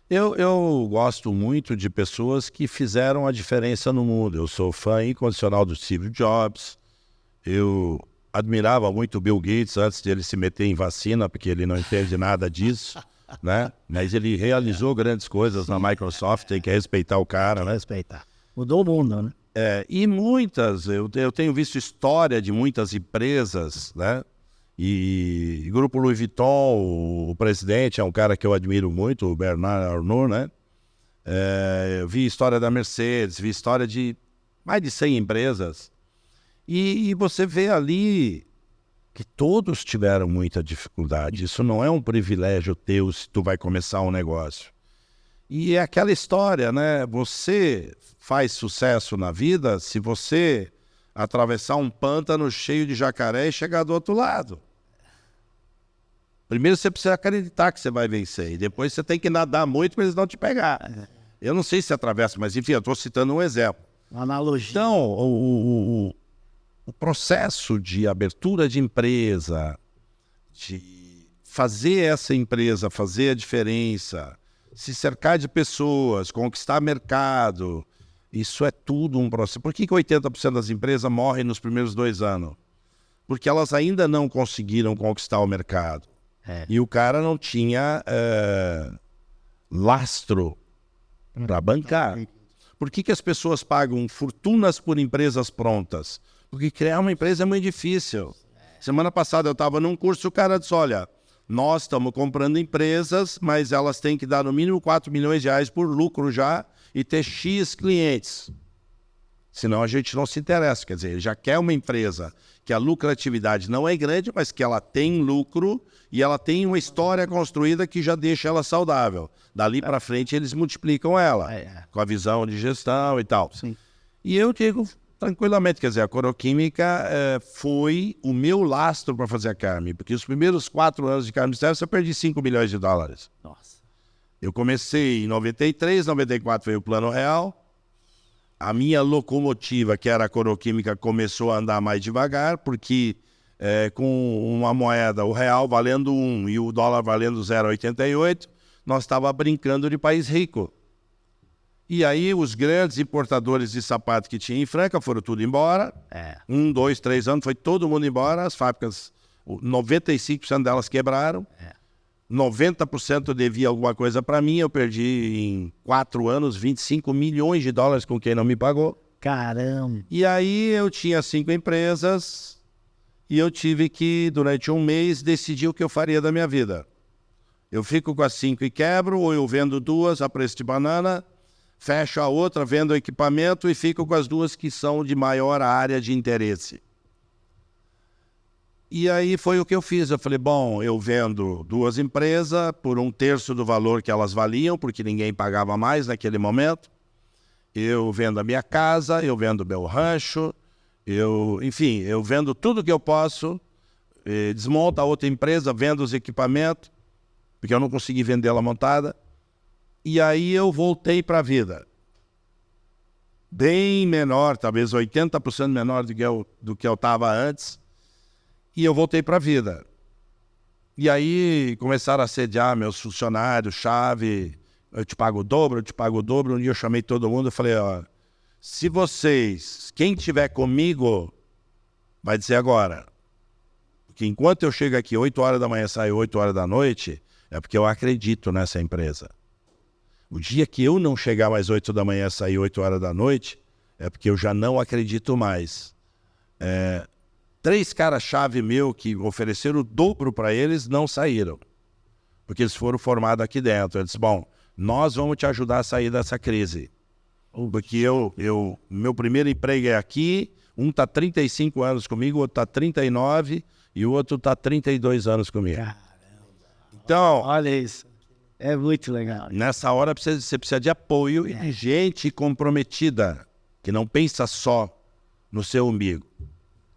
[SPEAKER 3] Eu gosto muito de pessoas que fizeram a diferença no mundo. Eu sou fã incondicional do Steve Jobs. Eu admirava muito o Bill Gates antes de ele se meter em vacina, porque ele não entende nada disso, né? Mas ele realizou grandes coisas na Microsoft, tem que respeitar o cara, né?
[SPEAKER 2] Respeitar. Mudou o mundo, né?
[SPEAKER 3] E muitas, eu tenho visto história de muitas empresas, né? E Grupo Louis Vuitton, o presidente é um cara que eu admiro muito, o Bernard Arnault, né? Eu vi história da Mercedes, vi história de mais de 100 empresas. E você vê ali que todos tiveram muita dificuldade. Isso não é um privilégio teu se tu vai começar um negócio. E é aquela história, né? Você faz sucesso na vida se você atravessar um pântano cheio de jacaré e chegar do outro lado. Primeiro você precisa acreditar que você vai vencer. E depois você tem que nadar muito para eles não te pegar. Eu não sei se atravessa, mas enfim, eu estou citando um exemplo.
[SPEAKER 2] Uma analogia.
[SPEAKER 3] Então, o processo de abertura de empresa, de fazer essa empresa fazer a diferença, se cercar de pessoas, conquistar mercado, isso é tudo um processo. Por que 80% das empresas morrem nos primeiros 2 anos? Porque elas ainda não conseguiram conquistar o mercado. E o cara não tinha lastro para bancar. Por que as pessoas pagam fortunas por empresas prontas? Porque criar uma empresa é muito difícil. Semana passada eu estava num curso e o cara disse, olha, nós estamos comprando empresas, mas elas têm que dar no mínimo 4 milhões de reais por lucro já e ter X clientes. Senão a gente não se interessa. Quer dizer, ele já quer uma empresa que a lucratividade não é grande, mas que ela tem lucro e ela tem uma história construída que já deixa ela saudável. Dali para frente eles multiplicam ela, com a visão de gestão e tal.
[SPEAKER 2] Sim.
[SPEAKER 3] E eu digo tranquilamente, quer dizer, a Coroquímica foi o meu lastro para fazer a Carme, porque os primeiros 4 anos de Carme Steffes eu perdi 5 milhões de dólares.
[SPEAKER 2] Nossa.
[SPEAKER 3] Eu comecei em 93, 94 veio o Plano Real. A minha locomotiva, que era a Coroquímica, começou a andar mais devagar, porque com uma moeda, o real valendo 1 e o dólar valendo 0,88, nós estávamos brincando de país rico. E aí os grandes importadores de sapato que tinha em Franca foram tudo embora. 1, 2, 3 anos, foi todo mundo embora. As fábricas, 95% delas quebraram. 90% devia alguma coisa para mim. Eu perdi em 4 anos 25 milhões de dólares com quem não me pagou.
[SPEAKER 2] Caramba.
[SPEAKER 3] E aí eu tinha 5 empresas e eu tive que, durante um mês, decidir o que eu faria da minha vida. Eu fico com as 5 e quebro, ou eu vendo 2 a preço de banana, fecho a outra, vendo o equipamento e fico com as 2 que são de maior área de interesse. E aí foi o que eu fiz. Eu falei, bom, eu vendo 2 empresas por 1/3 do valor que elas valiam, porque ninguém pagava mais naquele momento. Eu vendo a minha casa, eu vendo o meu rancho, enfim, eu vendo tudo que eu posso, desmonto a outra empresa, vendo os equipamentos, porque eu não consegui vender ela montada. E aí eu voltei para a vida. Bem menor, talvez 80% menor do que eu estava antes. E eu voltei para a vida. E aí começaram a assediar meus funcionários, chave, eu te pago o dobro, eu te pago o dobro. Um dia eu chamei todo mundo e falei, ó, se vocês, quem estiver comigo, vai dizer agora. Porque enquanto eu chego aqui 8 horas da manhã e saio 8 horas da noite, é porque eu acredito nessa empresa. O dia que eu não chegar mais 8 da manhã e sair 8 horas da noite, é porque eu já não acredito mais. 3 caras-chave meu que ofereceram o dobro para eles não saíram. Porque eles foram formados aqui dentro. Eu disse, bom, nós vamos te ajudar a sair dessa crise. Porque meu primeiro emprego é aqui, um está 35 anos comigo, o outro está 39 e o outro está 32 anos comigo.
[SPEAKER 2] Caramba.
[SPEAKER 3] Então,
[SPEAKER 2] Olha isso. É muito legal.
[SPEAKER 3] nessa hora você precisa de apoio e de gente comprometida, que não pensa só no seu umbigo.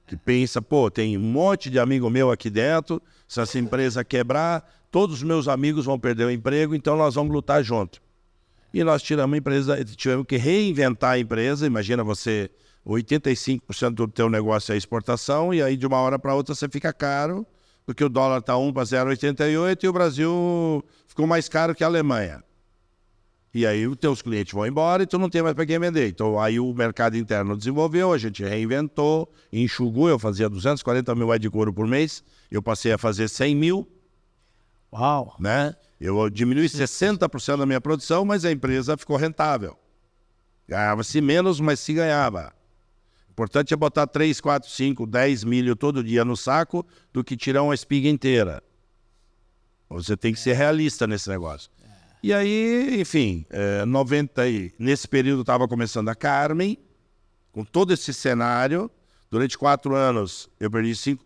[SPEAKER 3] Que pensa, pô, tem um monte de amigo meu aqui dentro, se essa empresa quebrar, todos os meus amigos vão perder o emprego, então nós vamos lutar junto. E nós tiramos a empresa, tivemos que reinventar a empresa. Imagina você, 85% do teu negócio é exportação, e aí de uma hora para outra você fica caro, porque o dólar está 1 para 0,88 e o Brasil ficou mais caro que a Alemanha. E aí os teus clientes vão embora e tu não tem mais para quem vender. Então aí o mercado interno desenvolveu, a gente reinventou, enxugou. Eu fazia 240 mil de couro por mês, eu passei a fazer 100 mil.
[SPEAKER 2] Uau!
[SPEAKER 3] Né? Eu diminui 60% da minha produção, mas a empresa ficou rentável. Ganhava-se menos, mas se ganhava. O importante é botar 3, 4, 5, 10 milho todo dia no saco do que tirar uma espiga inteira. Você tem que ser realista nesse negócio. E aí, enfim, nesse período estava começando a Carmen, com todo esse cenário. Durante 4 anos eu perdi 5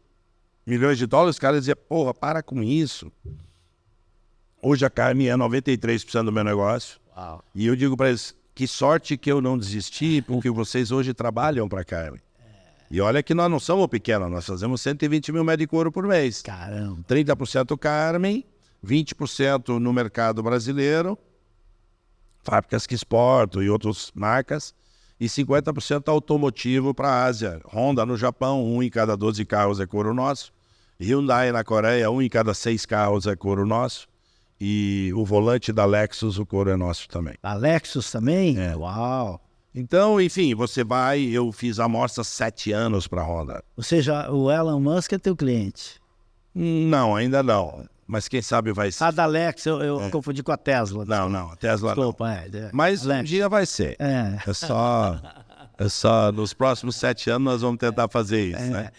[SPEAKER 3] milhões de dólares. Os caras diziam, porra, para com isso. Hoje a Carmen é 93% do meu negócio.
[SPEAKER 2] Uau.
[SPEAKER 3] E eu digo para eles, que sorte que eu não desisti, porque vocês hoje trabalham para a Carmen. E olha que nós não somos pequenos, nós fazemos 120 mil metros de couro por mês.
[SPEAKER 2] Caramba.
[SPEAKER 3] 30% Carmen, 20% no mercado brasileiro, fábricas que exportam e outras marcas, e 50% automotivo para a Ásia. Honda no Japão, 1 em cada 12 carros é couro nosso. Hyundai na Coreia, 1 em cada 6 carros é couro nosso. E o volante da Lexus, o couro é nosso também.
[SPEAKER 2] A Lexus também?
[SPEAKER 3] É.
[SPEAKER 2] Uau!
[SPEAKER 3] Então, enfim, você vai... Eu fiz amostra 7 anos para a Honda.
[SPEAKER 2] Ou seja, o Elon Musk é teu cliente.
[SPEAKER 3] Não, ainda não. Mas quem sabe vai ser.
[SPEAKER 2] A da Lexus, eu confundi com a Tesla.
[SPEAKER 3] Não, a Tesla
[SPEAKER 2] Desculpa,
[SPEAKER 3] não. Mas um dia vai ser. É só nos próximos 7 anos nós vamos tentar fazer isso, né?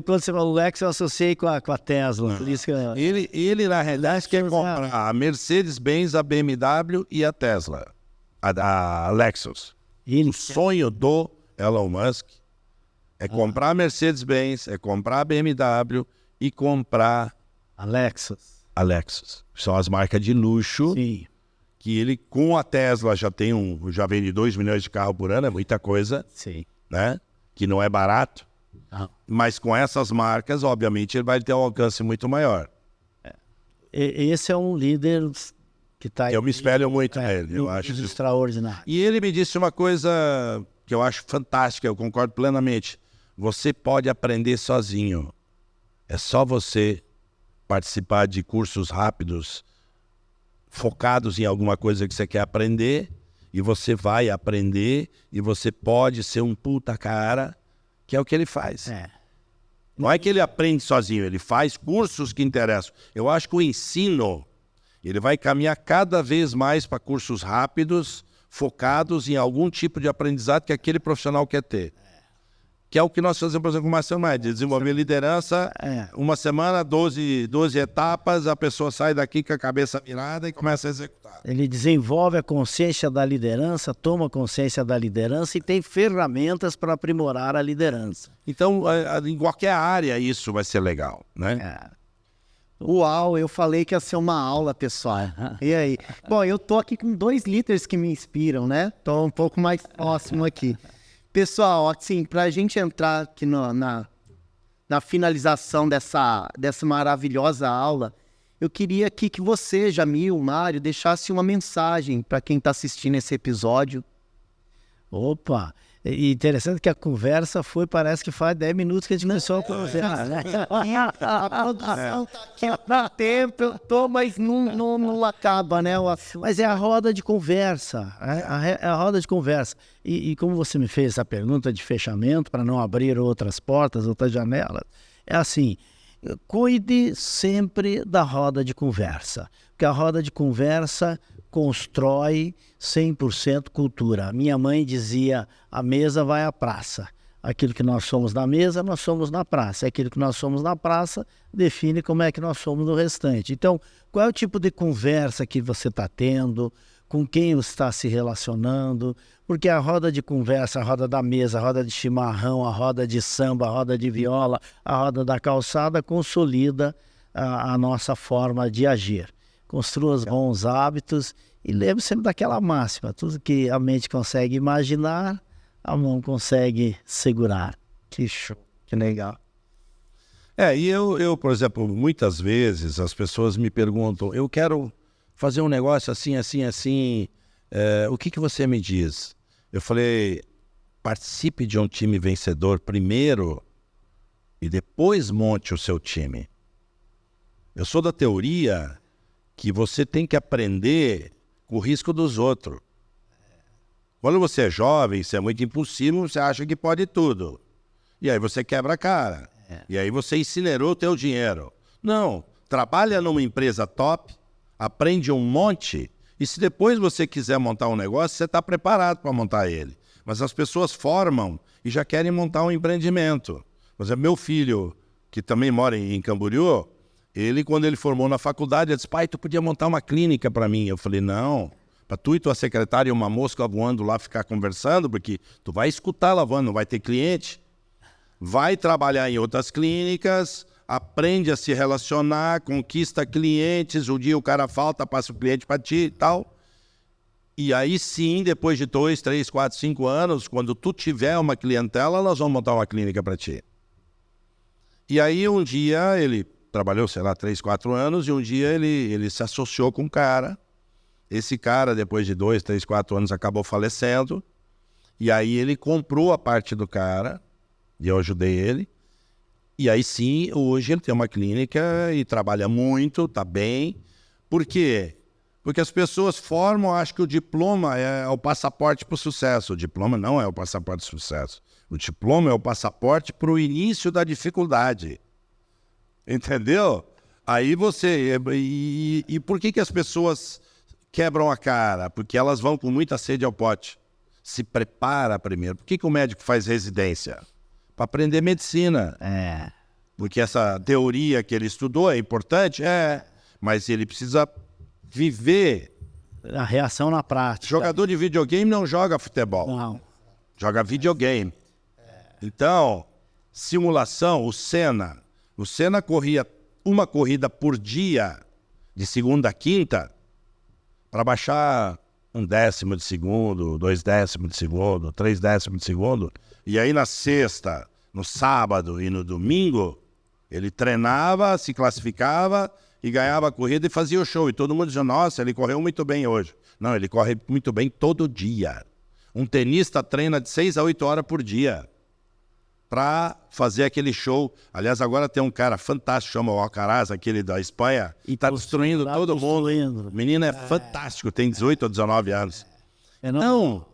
[SPEAKER 2] Quando você falou Lexus, eu associei com a Tesla. Por isso que
[SPEAKER 3] ele, na realidade, quer comprar a Mercedes-Benz, a BMW e a Tesla. A Lexus. O sonho do Elon Musk é comprar a Mercedes-Benz, é comprar a BMW e comprar
[SPEAKER 2] a Lexus.
[SPEAKER 3] São as marcas de luxo.
[SPEAKER 2] Sim.
[SPEAKER 3] Que ele, com a Tesla, já vende 2 milhões de carros por ano, é muita coisa.
[SPEAKER 2] Sim.
[SPEAKER 3] Né? Que não é barato.
[SPEAKER 2] Não.
[SPEAKER 3] Mas com essas marcas, obviamente, ele vai ter um alcance muito maior.
[SPEAKER 2] Esse é um líder que está aí.
[SPEAKER 3] Eu me espelho muito nele, eu acho.
[SPEAKER 2] Extraordinário.
[SPEAKER 3] E ele me disse uma coisa que eu acho fantástica, eu concordo plenamente. Você pode aprender sozinho. É só você participar de cursos rápidos, focados em alguma coisa que você quer aprender, e você vai aprender, e você pode ser um puta cara, que é o que ele faz. Não é que ele aprende sozinho, ele faz cursos que interessam. Eu acho que o ensino, ele vai caminhar cada vez mais para cursos rápidos, focados em algum tipo de aprendizado que aquele profissional quer ter. Que é o que nós fazemos, por exemplo, com o Mastermind, de desenvolver liderança, uma semana, 12 etapas, a pessoa sai daqui com a cabeça virada e começa a executar.
[SPEAKER 2] Ele desenvolve a consciência da liderança, toma consciência da liderança e tem ferramentas para aprimorar a liderança.
[SPEAKER 3] Então, em qualquer área isso vai ser legal, né?
[SPEAKER 1] Uau, eu falei que ia ser uma aula, pessoal. E aí? Bom, eu tô aqui com 2 líderes que me inspiram, né? Tô um pouco mais próximo aqui. Pessoal, assim, para a gente entrar aqui na finalização dessa maravilhosa aula, eu queria aqui que você, Jamil, Mário, deixasse uma mensagem para quem está assistindo esse episódio.
[SPEAKER 2] Opa! E interessante que a conversa parece que faz 10 minutos que a gente começou a conversar.
[SPEAKER 1] A produção tá aqui há tempo, eu tô, mas não acaba, né?
[SPEAKER 2] Mas é a roda de conversa, é a roda de conversa. E como você me fez essa pergunta de fechamento, para não abrir outras portas, outras janelas, é assim, cuide sempre da roda de conversa, porque a roda de conversa constrói 100% cultura. Minha mãe dizia, a mesa vai à praça. Aquilo que nós somos na mesa, nós somos na praça. Aquilo que nós somos na praça define como é que nós somos no restante. Então, qual é o tipo de conversa que você está tendo? Com quem você está se relacionando? Porque a roda de conversa, a roda da mesa, a roda de chimarrão, a roda de samba, a roda de viola, a roda da calçada consolida a nossa forma de agir. Construa os bons hábitos e lembre sempre daquela máxima, tudo que a mente consegue imaginar, a mão consegue segurar.
[SPEAKER 1] Que show, que legal.
[SPEAKER 3] E eu, por exemplo, muitas vezes as pessoas me perguntam, eu quero fazer um negócio assim, assim, assim, o que você me diz? Eu falei, participe de um time vencedor primeiro e depois monte o seu time. Eu sou da teoria que você tem que aprender com o risco dos outros. Quando você é jovem, você é muito impulsivo, você acha que pode tudo. E aí você quebra a cara. E aí você incinerou o teu dinheiro. Não, trabalha numa empresa top, aprende um monte, e se depois você quiser montar um negócio, você está preparado para montar ele. Mas as pessoas formam e já querem montar um empreendimento. Por exemplo, meu filho, que também mora em Camboriú, ele, quando ele formou na faculdade, ele disse, pai, tu podia montar uma clínica para mim. Eu falei, não, para tu e tua secretária e uma mosca voando lá ficar conversando, porque tu vai escutar lavando, não vai ter cliente. Vai trabalhar em outras clínicas, aprende a se relacionar, conquista clientes, um dia o cara falta, passa o cliente para ti e tal. E aí sim, depois de 2, 3, 4, 5 anos, quando tu tiver uma clientela, nós vamos montar uma clínica para ti. E aí um dia ele trabalhou, sei lá, 3, 4 anos, e um dia ele se associou com um cara. Esse cara, depois de 2, 3, 4 anos, acabou falecendo. E aí ele comprou a parte do cara, e eu ajudei ele. E aí sim, hoje ele tem uma clínica e trabalha muito, tá bem. Por quê? Porque as pessoas formam, acham que o diploma é o passaporte para o sucesso. O diploma não é o passaporte do sucesso. O diploma é o passaporte para o início da dificuldade. Entendeu? Aí você... E por que as pessoas quebram a cara? Porque elas vão com muita sede ao pote. Se prepara primeiro. Por que o médico faz residência? Para aprender medicina. Porque essa teoria que ele estudou é importante? Mas ele precisa viver.
[SPEAKER 2] A reação na prática.
[SPEAKER 3] Jogador de videogame não joga futebol.
[SPEAKER 2] Não.
[SPEAKER 3] Joga videogame. Então, simulação, o Senna corria uma corrida por dia, de segunda a quinta, para baixar 1/10 de segundo, 2/10 de segundo, 3/10 de segundo. E aí na sexta, no sábado e no domingo, ele treinava, se classificava e ganhava a corrida e fazia o show. E todo mundo dizia, nossa, ele correu muito bem hoje. Não, ele corre muito bem todo dia. Um tenista treina de 6 a 8 horas por dia para fazer aquele show. Aliás, agora tem um cara fantástico, chama o Alcaraz, aquele da Espanha, e está destruindo todo mundo. O menino é fantástico, tem 18 ou 19 anos. Então,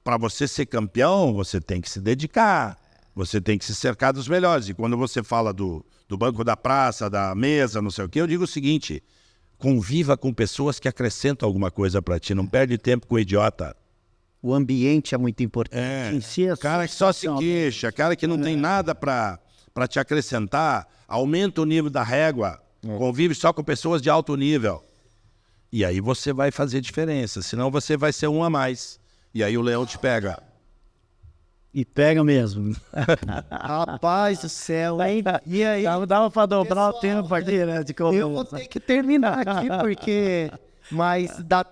[SPEAKER 3] para você ser campeão, você tem que se dedicar, você tem que se cercar dos melhores. E quando você fala do banco da praça, da mesa, não sei o quê, eu digo o seguinte, conviva com pessoas que acrescentam alguma coisa para ti, não perde tempo com idiota.
[SPEAKER 1] O ambiente é muito importante.
[SPEAKER 3] Cara que só se queixa, cara que não tem nada para te acrescentar, aumenta o nível da régua, convive só com pessoas de alto nível. E aí você vai fazer diferença, senão você vai ser um a mais. E aí o leão te pega.
[SPEAKER 2] E pega mesmo.
[SPEAKER 1] Rapaz do céu. E aí?
[SPEAKER 2] Dava para dobrar
[SPEAKER 1] Pessoal,
[SPEAKER 2] o tempo aqui, né?
[SPEAKER 1] Eu vou ter que terminar aqui, porque... Mas dá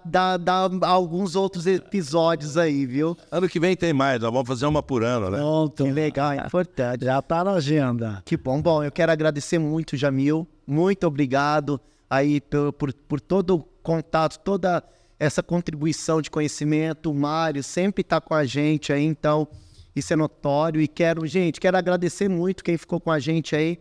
[SPEAKER 1] alguns outros episódios aí, viu?
[SPEAKER 3] Ano que vem tem mais, nós vamos fazer uma por ano, né?
[SPEAKER 2] Pronto.
[SPEAKER 1] Que legal, é importante.
[SPEAKER 2] Já tá na agenda.
[SPEAKER 1] Que bom. Bom, eu quero agradecer muito, Jamil. Muito obrigado aí por todo o contato, toda essa contribuição de conhecimento. O Mário sempre está com a gente aí, então isso é notório. E quero agradecer muito quem ficou com a gente aí.